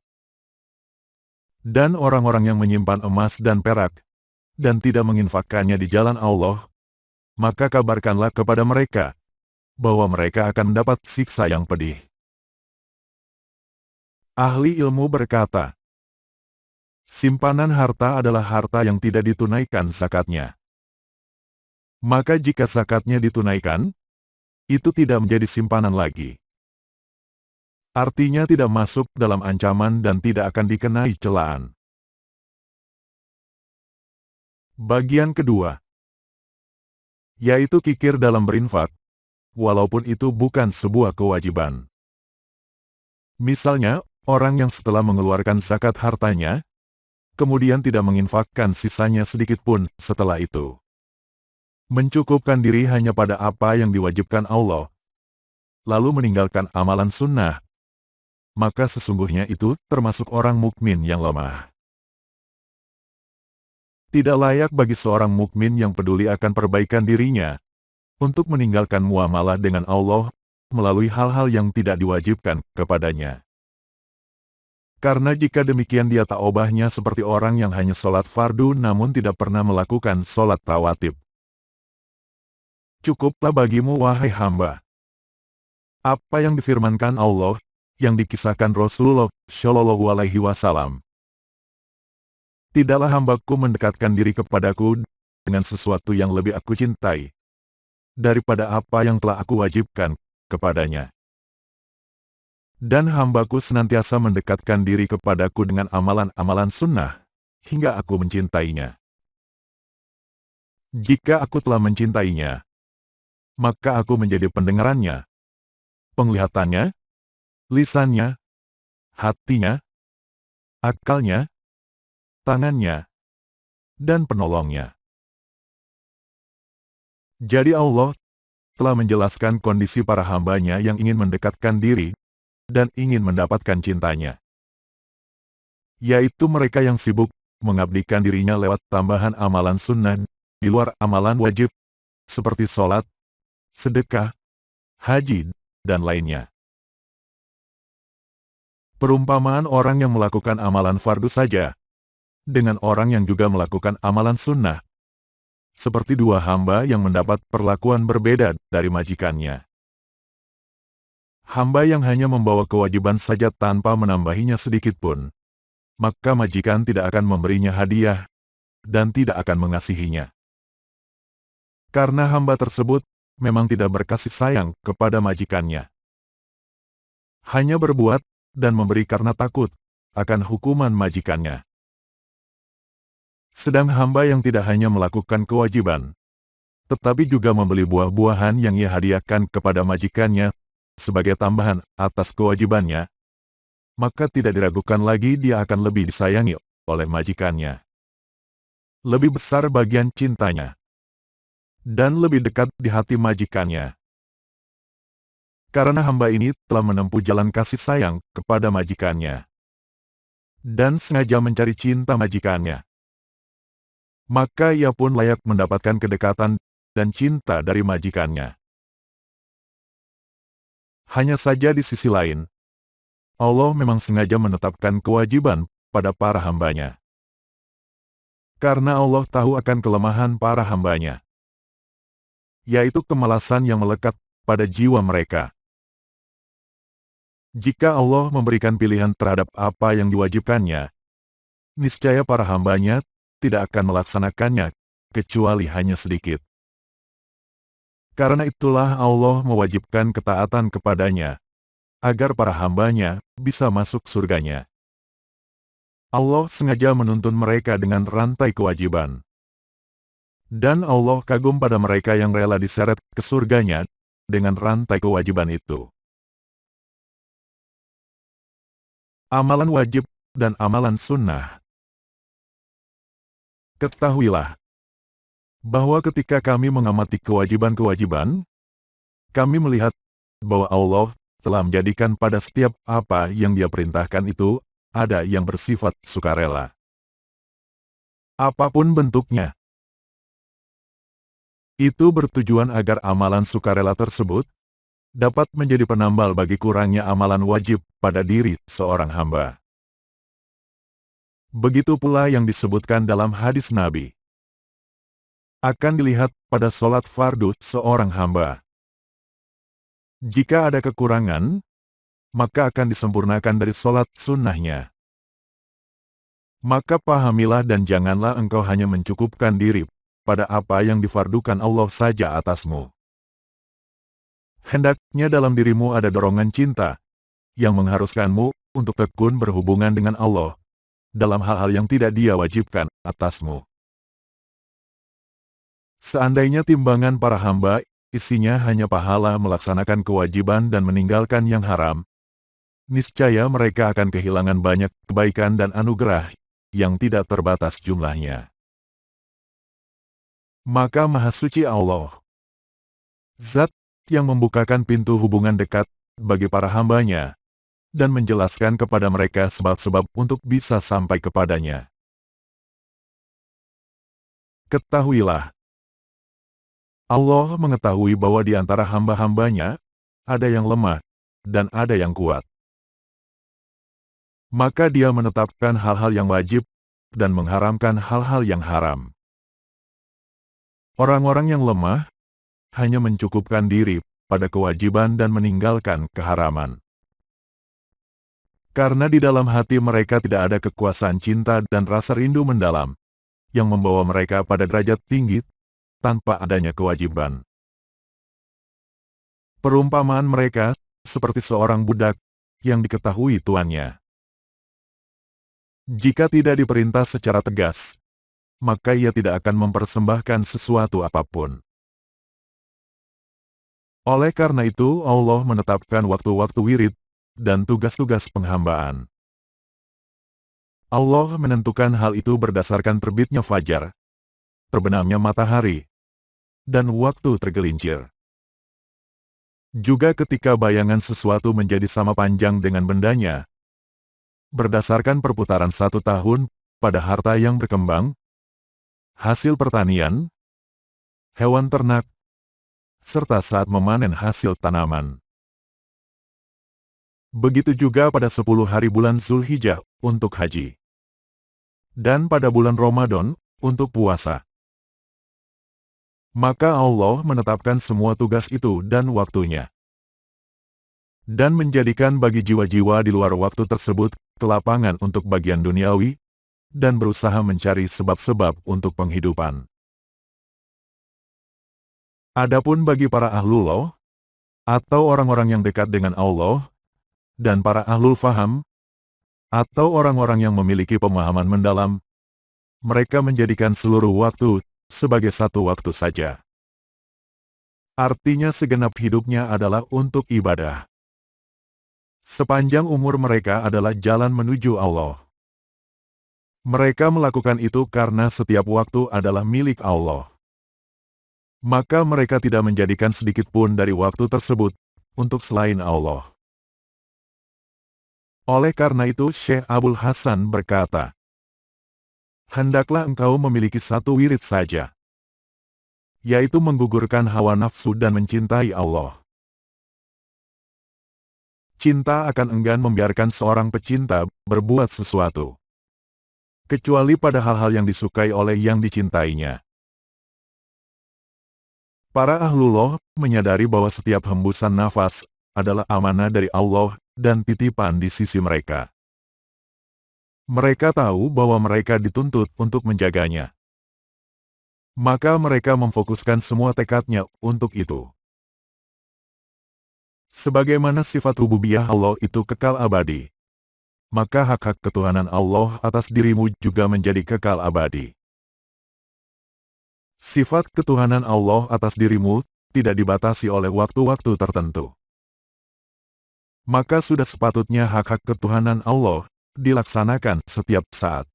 Dan orang-orang yang menyimpan emas dan perak, dan tidak menginfakkannya di jalan Allah, maka kabarkanlah kepada mereka, bahwa mereka akan mendapat siksa yang pedih. Ahli ilmu berkata, simpanan harta adalah harta yang tidak ditunaikan zakatnya. Maka jika zakatnya ditunaikan, itu tidak menjadi simpanan lagi. Artinya tidak masuk dalam ancaman dan tidak akan dikenai celaan. Bagian kedua, yaitu kikir dalam berinfak, walaupun itu bukan sebuah kewajiban. Misalnya, Orang yang setelah mengeluarkan zakat hartanya, kemudian tidak menginfakkan sisanya sedikit pun setelah itu. Mencukupkan diri hanya pada apa yang diwajibkan Allah, lalu meninggalkan amalan sunnah, maka sesungguhnya itu termasuk orang mukmin yang lemah. Tidak layak bagi seorang mukmin yang peduli akan perbaikan dirinya untuk meninggalkan muamalah dengan Allah melalui hal-hal yang tidak diwajibkan kepadanya. Karena jika demikian dia tak obahnya seperti orang yang hanya sholat fardu namun tidak pernah melakukan sholat rawatib. Cukuplah bagimu wahai hamba apa yang difirmankan Allah, yang dikisahkan Rasulullah Shallallahu Alaihi Wasallam. Tidaklah hambaku mendekatkan diri kepadaku dengan sesuatu yang lebih aku cintai daripada apa yang telah aku wajibkan kepadanya. Dan hambaku senantiasa mendekatkan diri kepadaku dengan amalan-amalan sunnah, hingga aku mencintainya. Jika aku telah mencintainya, maka aku menjadi pendengarannya, penglihatannya, lisannya, hatinya, akalnya, tangannya, dan penolongnya. Jadi Allah telah menjelaskan kondisi para hambanya yang ingin mendekatkan diri dan ingin mendapatkan cintanya. Yaitu mereka yang sibuk mengabdikan dirinya lewat tambahan amalan sunnah di luar amalan wajib, seperti sholat, sedekah, haji, dan lainnya. Perumpamaan orang yang melakukan amalan fardu saja, dengan orang yang juga melakukan amalan sunnah, seperti dua hamba yang mendapat perlakuan berbeda dari majikannya. Hamba yang hanya membawa kewajiban saja tanpa menambahinya sedikit pun, maka majikan tidak akan memberinya hadiah, dan tidak akan mengasihinya. Karena hamba tersebut memang tidak berkasih sayang kepada majikannya. Hanya berbuat dan memberi karena takut akan hukuman majikannya. Sedang hamba yang tidak hanya melakukan kewajiban, tetapi juga membeli buah-buahan yang ia hadiahkan kepada majikannya sebagai tambahan atas kewajibannya, maka tidak diragukan lagi dia akan lebih disayangi oleh majikannya. Lebih besar bagian cintanya, dan lebih dekat di hati majikannya. Karena hamba ini telah menempuh jalan kasih sayang kepada majikannya, dan sengaja mencari cinta majikannya, maka ia pun layak mendapatkan kedekatan dan cinta dari majikannya. Hanya saja di sisi lain, Allah memang sengaja menetapkan kewajiban pada para hambanya. Karena Allah tahu akan kelemahan para hambanya, yaitu kemalasan yang melekat pada jiwa mereka. Jika Allah memberikan pilihan terhadap apa yang diwajibkannya, niscaya para hambanya tidak akan melaksanakannya, kecuali hanya sedikit. Karena itulah Allah mewajibkan ketaatan kepadanya, agar para hambanya bisa masuk surganya. Allah sengaja menuntun mereka dengan rantai kewajiban. Dan Allah kagum pada mereka yang rela diseret ke surganya dengan rantai kewajiban itu. Amalan wajib dan amalan sunnah. Ketahuilah bahwa ketika kami mengamati kewajiban-kewajiban, kami melihat bahwa Allah telah menjadikan pada setiap apa yang Dia perintahkan itu ada yang bersifat sukarela. Apapun bentuknya, itu bertujuan agar amalan sukarela tersebut dapat menjadi penambal bagi kurangnya amalan wajib pada diri seorang hamba. Begitu pula yang disebutkan dalam hadis Nabi. Akan dilihat pada sholat fardu seorang hamba. Jika ada kekurangan, maka akan disempurnakan dari sholat sunnahnya. Maka pahamilah dan janganlah engkau hanya mencukupkan diri pada apa yang difardukan Allah saja atasmu. Hendaknya dalam dirimu ada dorongan cinta yang mengharuskanmu untuk tekun berhubungan dengan Allah dalam hal-hal yang tidak Dia wajibkan atasmu. Seandainya timbangan para hamba isinya hanya pahala melaksanakan kewajiban dan meninggalkan yang haram, niscaya mereka akan kehilangan banyak kebaikan dan anugerah yang tidak terbatas jumlahnya. Maka Maha Suci Allah, Zat yang membukakan pintu hubungan dekat bagi para hambanya, dan menjelaskan kepada mereka sebab-sebab untuk bisa sampai kepadanya. Ketahuilah, Allah mengetahui bahwa di antara hamba-hambanya, ada yang lemah, dan ada yang kuat. Maka Dia menetapkan hal-hal yang wajib, dan mengharamkan hal-hal yang haram. Orang-orang yang lemah, hanya mencukupkan diri pada kewajiban dan meninggalkan keharaman. Karena di dalam hati mereka tidak ada kekuasaan cinta dan rasa rindu mendalam, yang membawa mereka pada derajat tinggi, tanpa adanya kewajiban. Perumpamaan mereka, seperti seorang budak, yang diketahui tuannya. Jika tidak diperintah secara tegas, maka ia tidak akan mempersembahkan sesuatu apapun. Oleh karena itu, Allah menetapkan waktu-waktu wirid, dan tugas-tugas penghambaan. Allah menentukan hal itu berdasarkan terbitnya fajar, terbenamnya matahari, dan waktu tergelincir. Juga ketika bayangan sesuatu menjadi sama panjang dengan bendanya, berdasarkan perputaran 1 tahun pada harta yang berkembang, hasil pertanian, hewan ternak, serta saat memanen hasil tanaman. Begitu juga pada 10 hari bulan Zulhijjah untuk haji. Dan pada bulan Ramadan untuk puasa. Maka Allah menetapkan semua tugas itu dan waktunya. Dan menjadikan bagi jiwa-jiwa di luar waktu tersebut kelapangan untuk bagian duniawi, dan berusaha mencari sebab-sebab untuk penghidupan. Adapun bagi para ahlullah, atau orang-orang yang dekat dengan Allah, dan para ahlul faham, atau orang-orang yang memiliki pemahaman mendalam, mereka menjadikan seluruh waktu sebagai satu waktu saja. Artinya segenap hidupnya adalah untuk ibadah. Sepanjang umur mereka adalah jalan menuju Allah. Mereka melakukan itu karena setiap waktu adalah milik Allah. Maka mereka tidak menjadikan sedikit pun dari waktu tersebut untuk selain Allah. Oleh karena itu Syekh Abul Hasan berkata, hendaklah engkau memiliki satu wirid saja, yaitu menggugurkan hawa nafsu dan mencintai Allah. Cinta akan enggan membiarkan seorang pecinta berbuat sesuatu, kecuali pada hal-hal yang disukai oleh yang dicintainya. Para ahlullah menyadari bahwa setiap hembusan nafas adalah amanah dari Allah dan titipan di sisi mereka. Mereka tahu bahwa mereka dituntut untuk menjaganya. Maka mereka memfokuskan semua tekadnya untuk itu. Sebagaimana sifat rububiyah Allah itu kekal abadi, maka hak-hak ketuhanan Allah atas dirimu juga menjadi kekal abadi. Sifat ketuhanan Allah atas dirimu tidak dibatasi oleh waktu-waktu tertentu. Maka sudah sepatutnya hak-hak ketuhanan Allah dilaksanakan setiap saat.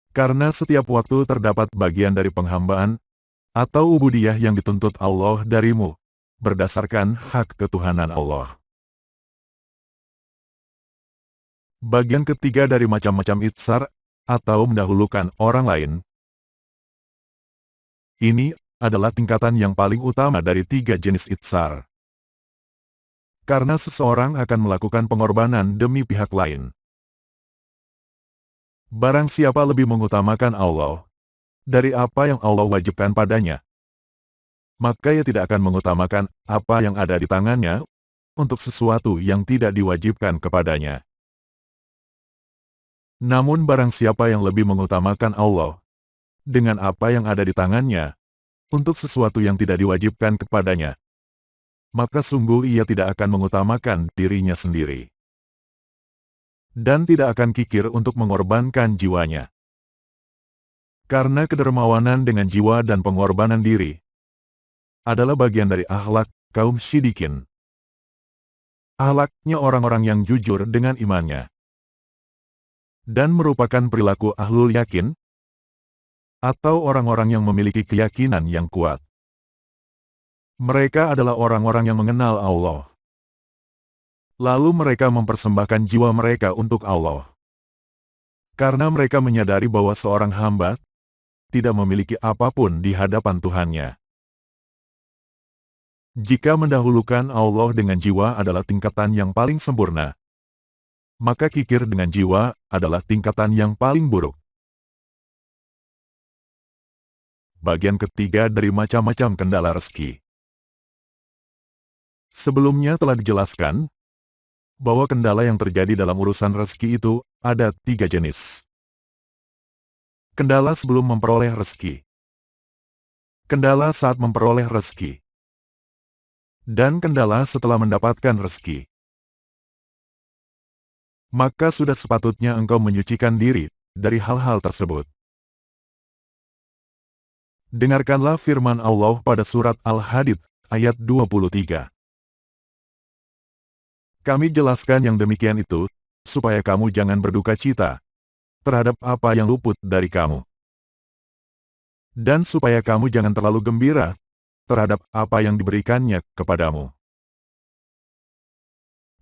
Karena setiap waktu terdapat bagian dari penghambaan atau ubudiyah yang dituntut Allah darimu berdasarkan hak ketuhanan Allah. Bagian ketiga dari macam-macam itsar atau mendahulukan orang lain. Ini adalah tingkatan yang paling utama dari 3 jenis itsar. Karena seseorang akan melakukan pengorbanan demi pihak lain. Barang siapa lebih mengutamakan Allah dari apa yang Allah wajibkan padanya, maka ia tidak akan mengutamakan apa yang ada di tangannya untuk sesuatu yang tidak diwajibkan kepadanya. Namun barang siapa yang lebih mengutamakan Allah dengan apa yang ada di tangannya untuk sesuatu yang tidak diwajibkan kepadanya, maka sungguh ia tidak akan mengutamakan dirinya sendiri. Dan tidak akan kikir untuk mengorbankan jiwanya. Karena kedermawanan dengan jiwa dan pengorbanan diri adalah bagian dari akhlak kaum syidikin. Akhlaknya orang-orang yang jujur dengan imannya, dan merupakan perilaku ahlul yakin, atau orang-orang yang memiliki keyakinan yang kuat. Mereka adalah orang-orang yang mengenal Allah. Lalu mereka mempersembahkan jiwa mereka untuk Allah. Karena mereka menyadari bahwa seorang hamba tidak memiliki apapun di hadapan Tuhannya. Jika mendahulukan Allah dengan jiwa adalah tingkatan yang paling sempurna, maka kikir dengan jiwa adalah tingkatan yang paling buruk. Bagian ketiga dari macam-macam kendala rezeki. Sebelumnya telah dijelaskan bahwa kendala yang terjadi dalam urusan rezeki itu ada 3 jenis. Kendala sebelum memperoleh rezeki, kendala saat memperoleh rezeki, dan kendala setelah mendapatkan rezeki. Maka sudah sepatutnya engkau menyucikan diri dari hal-hal tersebut. Dengarkanlah firman Allah pada surat Al-Hadid ayat 23. Kami jelaskan yang demikian itu, supaya kamu jangan berduka cita terhadap apa yang luput dari kamu. Dan supaya kamu jangan terlalu gembira terhadap apa yang diberikannya kepadamu.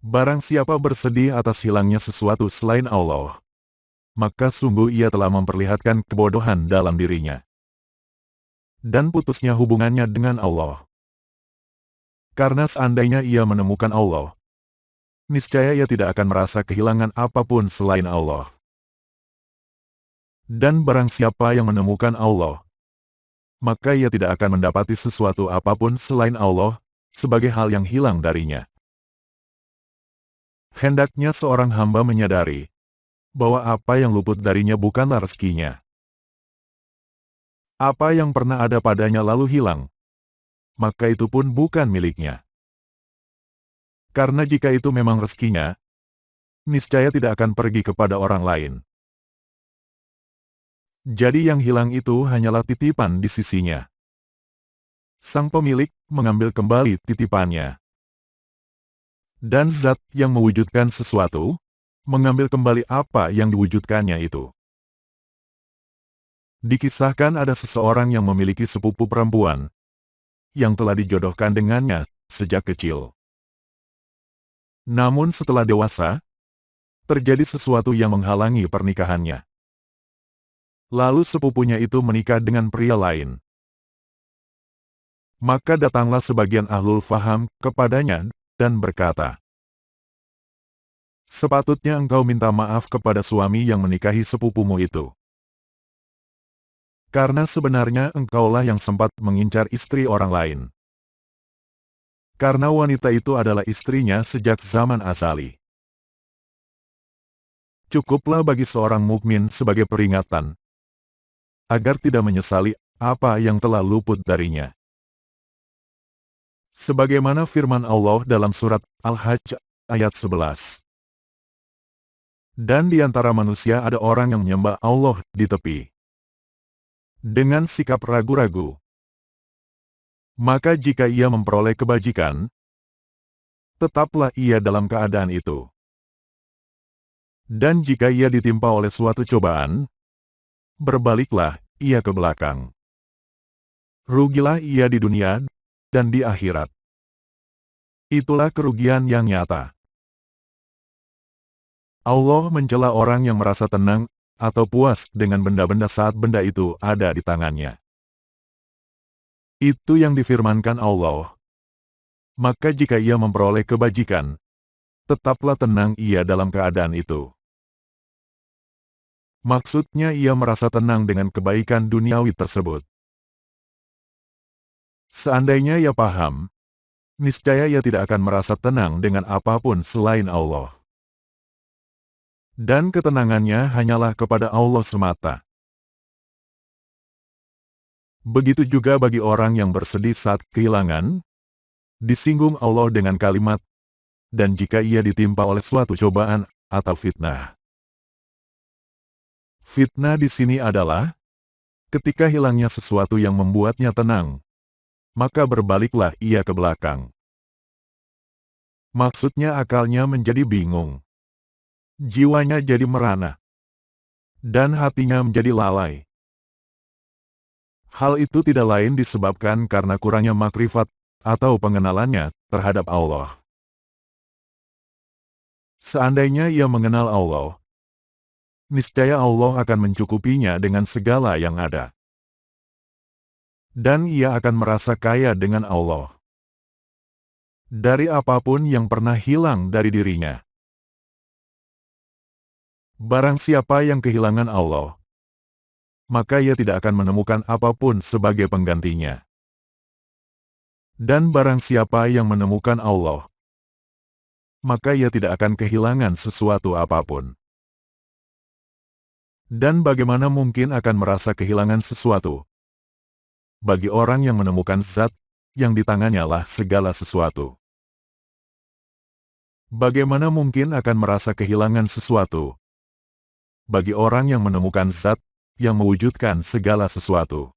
Barang siapa bersedih atas hilangnya sesuatu selain Allah, maka sungguh ia telah memperlihatkan kebodohan dalam dirinya. Dan putusnya hubungannya dengan Allah. Karena seandainya ia menemukan Allah, niscaya ia tidak akan merasa kehilangan apapun selain Allah. Dan barang siapa yang menemukan Allah, maka ia tidak akan mendapati sesuatu apapun selain Allah, sebagai hal yang hilang darinya. Hendaknya seorang hamba menyadari bahwa apa yang luput darinya bukanlah rezekinya. Apa yang pernah ada padanya lalu hilang, maka itu pun bukan miliknya. Karena jika itu memang rezekinya, niscaya tidak akan pergi kepada orang lain. Jadi yang hilang itu hanyalah titipan di sisinya. Sang pemilik mengambil kembali titipannya. Dan zat yang mewujudkan sesuatu, mengambil kembali apa yang diwujudkannya itu. Dikisahkan ada seseorang yang memiliki sepupu perempuan, yang telah dijodohkan dengannya sejak kecil. Namun setelah dewasa, terjadi sesuatu yang menghalangi pernikahannya. Lalu sepupunya itu menikah dengan pria lain. Maka datanglah sebagian ahlul faham kepadanya dan berkata, sepatutnya engkau minta maaf kepada suami yang menikahi sepupumu itu. Karena sebenarnya engkaulah yang sempat mengincar istri orang lain. Karena wanita itu adalah istrinya sejak zaman azali. Cukuplah bagi seorang mukmin sebagai peringatan, agar tidak menyesali apa yang telah luput darinya. Sebagaimana firman Allah dalam surat Al-Hajj ayat 11. Dan di antara manusia ada orang yang menyembah Allah di tepi, dengan sikap ragu-ragu. Maka jika ia memperoleh kebajikan, tetaplah ia dalam keadaan itu. Dan jika ia ditimpa oleh suatu cobaan, berbaliklah ia ke belakang. Rugilah ia di dunia dan di akhirat. Itulah kerugian yang nyata. Allah mencela orang yang merasa tenang atau puas dengan benda-benda saat benda itu ada di tangannya. Itu yang difirmankan Allah. Maka jika ia memperoleh kebajikan, tetaplah tenang ia dalam keadaan itu. Maksudnya ia merasa tenang dengan kebaikan duniawi tersebut. Seandainya ia paham, niscaya ia tidak akan merasa tenang dengan apapun selain Allah. Dan ketenangannya hanyalah kepada Allah semata. Begitu juga bagi orang yang bersedih saat kehilangan, disinggung Allah dengan kalimat, dan jika ia ditimpa oleh suatu cobaan atau fitnah. Fitnah di sini adalah ketika hilangnya sesuatu yang membuatnya tenang, maka berbaliklah ia ke belakang. Maksudnya akalnya menjadi bingung. Jiwanya jadi merana. Dan hatinya menjadi lalai. Hal itu tidak lain disebabkan karena kurangnya makrifat atau pengenalannya terhadap Allah. Seandainya ia mengenal Allah, niscaya Allah akan mencukupinya dengan segala yang ada. Dan ia akan merasa kaya dengan Allah. Dari apapun yang pernah hilang dari dirinya. Barang siapa yang kehilangan Allah, maka ia tidak akan menemukan apapun sebagai penggantinya. Dan barang siapa yang menemukan Allah, maka ia tidak akan kehilangan sesuatu apapun. Dan bagaimana mungkin akan merasa kehilangan sesuatu? Bagi orang yang menemukan zat, yang di tangannya lah segala sesuatu. Bagaimana mungkin akan merasa kehilangan sesuatu? Bagi orang yang menemukan zat, yang mewujudkan segala sesuatu.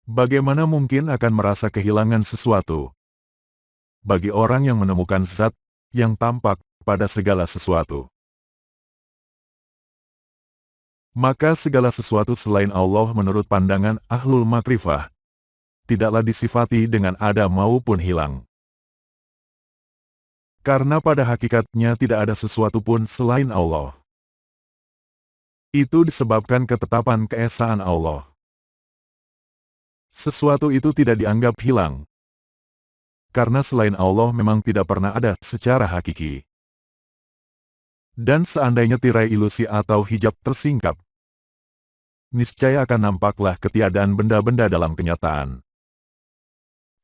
Bagaimana mungkin akan merasa kehilangan sesuatu? Bagi orang yang menemukan zat, yang tampak pada segala sesuatu. Maka segala sesuatu selain Allah menurut pandangan ahlul makrifah, tidaklah disifati dengan ada maupun hilang. Karena pada hakikatnya tidak ada sesuatu pun selain Allah. Itu disebabkan ketetapan keesaan Allah. Sesuatu itu tidak dianggap hilang. Karena selain Allah memang tidak pernah ada secara hakiki. Dan seandainya tirai ilusi atau hijab tersingkap, niscaya akan nampaklah ketiadaan benda-benda dalam kenyataan.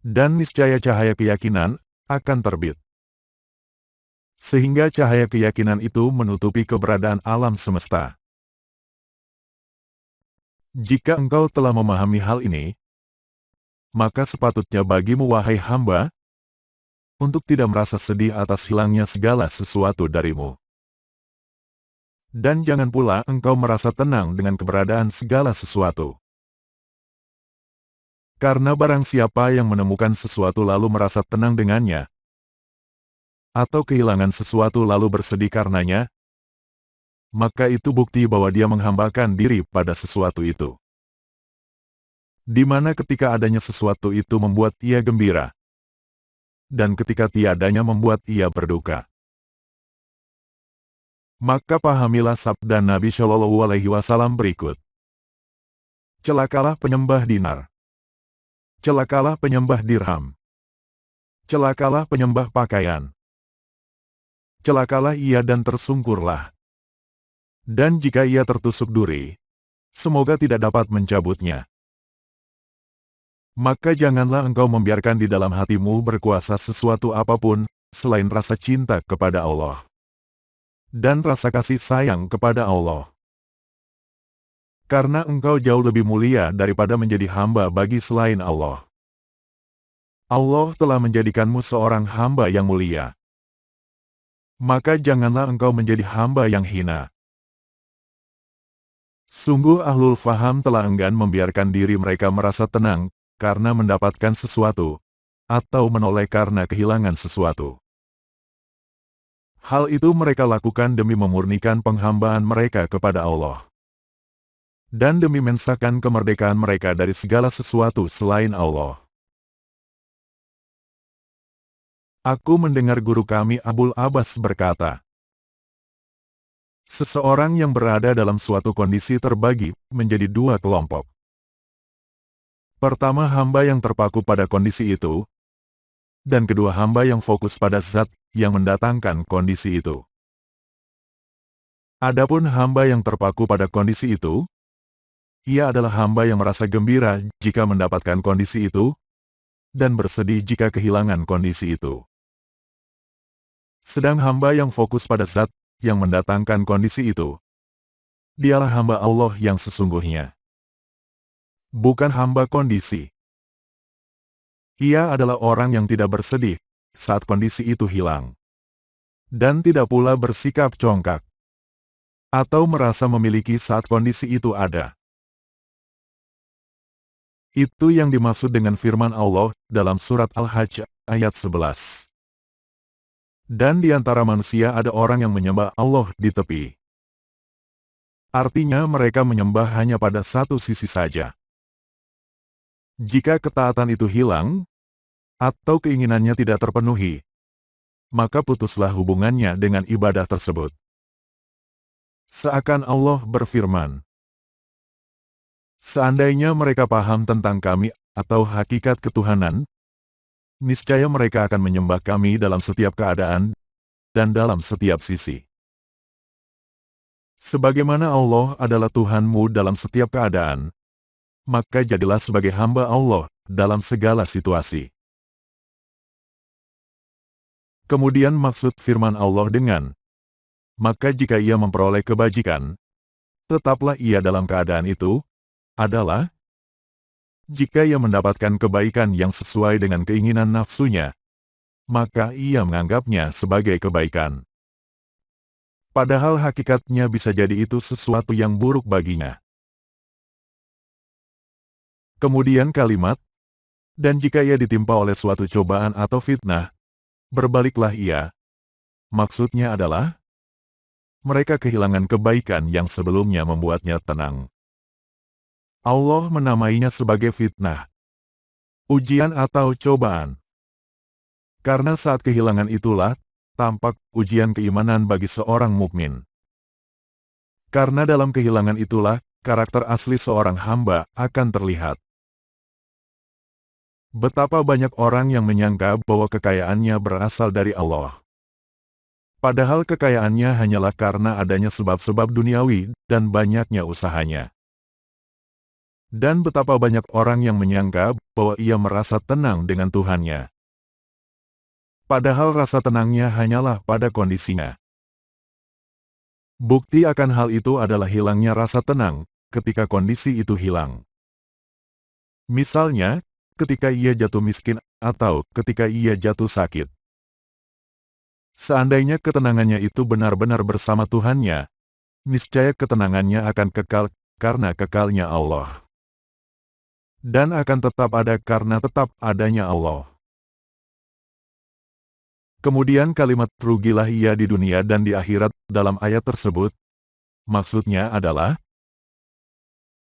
Dan niscaya cahaya keyakinan akan terbit. Sehingga cahaya keyakinan itu menutupi keberadaan alam semesta. Jika engkau telah memahami hal ini, maka sepatutnya bagimu wahai hamba, untuk tidak merasa sedih atas hilangnya segala sesuatu darimu. Dan jangan pula engkau merasa tenang dengan keberadaan segala sesuatu. Karena barang siapa yang menemukan sesuatu lalu merasa tenang dengannya, atau kehilangan sesuatu lalu bersedih karenanya, maka itu bukti bahwa dia menghambakan diri pada sesuatu itu. Di mana ketika adanya sesuatu itu membuat ia gembira, dan ketika tiadanya membuat ia berduka. Maka pahamilah sabda Nabi Shallallahu Alaihi Wasallam berikut. Celakalah penyembah dinar. Celakalah penyembah dirham. Celakalah penyembah pakaian. Celakalah ia dan tersungkurlah. Dan jika ia tertusuk duri, semoga tidak dapat mencabutnya. Maka janganlah engkau membiarkan di dalam hatimu berkuasa sesuatu apapun, selain rasa cinta kepada Allah. Dan rasa kasih sayang kepada Allah. Karena engkau jauh lebih mulia daripada menjadi hamba bagi selain Allah. Allah telah menjadikanmu seorang hamba yang mulia. Maka janganlah engkau menjadi hamba yang hina. Sungguh ahlul faham telah enggan membiarkan diri mereka merasa tenang, karena mendapatkan sesuatu, atau menoleh karena kehilangan sesuatu. Hal itu mereka lakukan demi memurnikan penghambaan mereka kepada Allah. Dan demi mensahkan kemerdekaan mereka dari segala sesuatu selain Allah. Aku mendengar guru kami Abul Abbas berkata, seseorang yang berada dalam suatu kondisi terbagi menjadi dua kelompok. Pertama, hamba yang terpaku pada kondisi itu, dan kedua, hamba yang fokus pada zat yang mendatangkan kondisi itu. Adapun hamba yang terpaku pada kondisi itu, ia adalah hamba yang merasa gembira jika mendapatkan kondisi itu, dan bersedih jika kehilangan kondisi itu. Sedang hamba yang fokus pada zat yang mendatangkan kondisi itu, dialah hamba Allah yang sesungguhnya. Bukan hamba kondisi. Ia adalah orang yang tidak bersedih saat kondisi itu hilang. Dan tidak pula bersikap congkak. Atau merasa memiliki saat kondisi itu ada. Itu yang dimaksud dengan firman Allah dalam surat Al-Hajj ayat 11. Dan di antara manusia ada orang yang menyembah Allah di tepi. Artinya mereka menyembah hanya pada satu sisi saja. Jika ketaatan itu hilang, atau keinginannya tidak terpenuhi, maka putuslah hubungannya dengan ibadah tersebut. Seakan Allah berfirman, seandainya mereka paham tentang kami atau hakikat ketuhanan, niscaya mereka akan menyembah kami dalam setiap keadaan dan dalam setiap sisi. Sebagaimana Allah adalah Tuhanmu dalam setiap keadaan, maka jadilah sebagai hamba Allah dalam segala situasi. Kemudian maksud firman Allah dengan, maka jika ia memperoleh kebajikan, tetaplah ia dalam keadaan itu, adalah, jika ia mendapatkan kebaikan yang sesuai dengan keinginan nafsunya, maka ia menganggapnya sebagai kebaikan. Padahal hakikatnya bisa jadi itu sesuatu yang buruk baginya. Kemudian kalimat, dan jika ia ditimpa oleh suatu cobaan atau fitnah, berbaliklah ia. Maksudnya adalah, mereka kehilangan kebaikan yang sebelumnya membuatnya tenang. Allah menamainya sebagai fitnah, ujian atau cobaan. Karena saat kehilangan itulah, tampak ujian keimanan bagi seorang mukmin. Karena dalam kehilangan itulah, karakter asli seorang hamba akan terlihat. Betapa banyak orang yang menyangka bahwa kekayaannya berasal dari Allah. Padahal kekayaannya hanyalah karena adanya sebab-sebab duniawi dan banyaknya usahanya. Dan betapa banyak orang yang menyangka bahwa ia merasa tenang dengan Tuhannya. Padahal rasa tenangnya hanyalah pada kondisinya. Bukti akan hal itu adalah hilangnya rasa tenang ketika kondisi itu hilang. Misalnya, ketika ia jatuh miskin atau ketika ia jatuh sakit. Seandainya ketenangannya itu benar-benar bersama Tuhannya, niscaya ketenangannya akan kekal karena kekalnya Allah. Dan akan tetap ada karena tetap adanya Allah. Kemudian kalimat rugilah ia di dunia dan di akhirat dalam ayat tersebut, maksudnya adalah,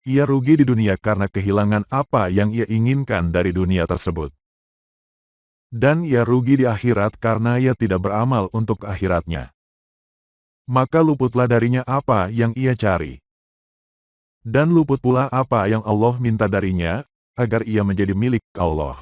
ia rugi di dunia karena kehilangan apa yang ia inginkan dari dunia tersebut. Dan ia rugi di akhirat karena ia tidak beramal untuk akhiratnya. Maka luputlah darinya apa yang ia cari. Dan luput pula apa yang Allah minta darinya, agar ia menjadi milik Allah.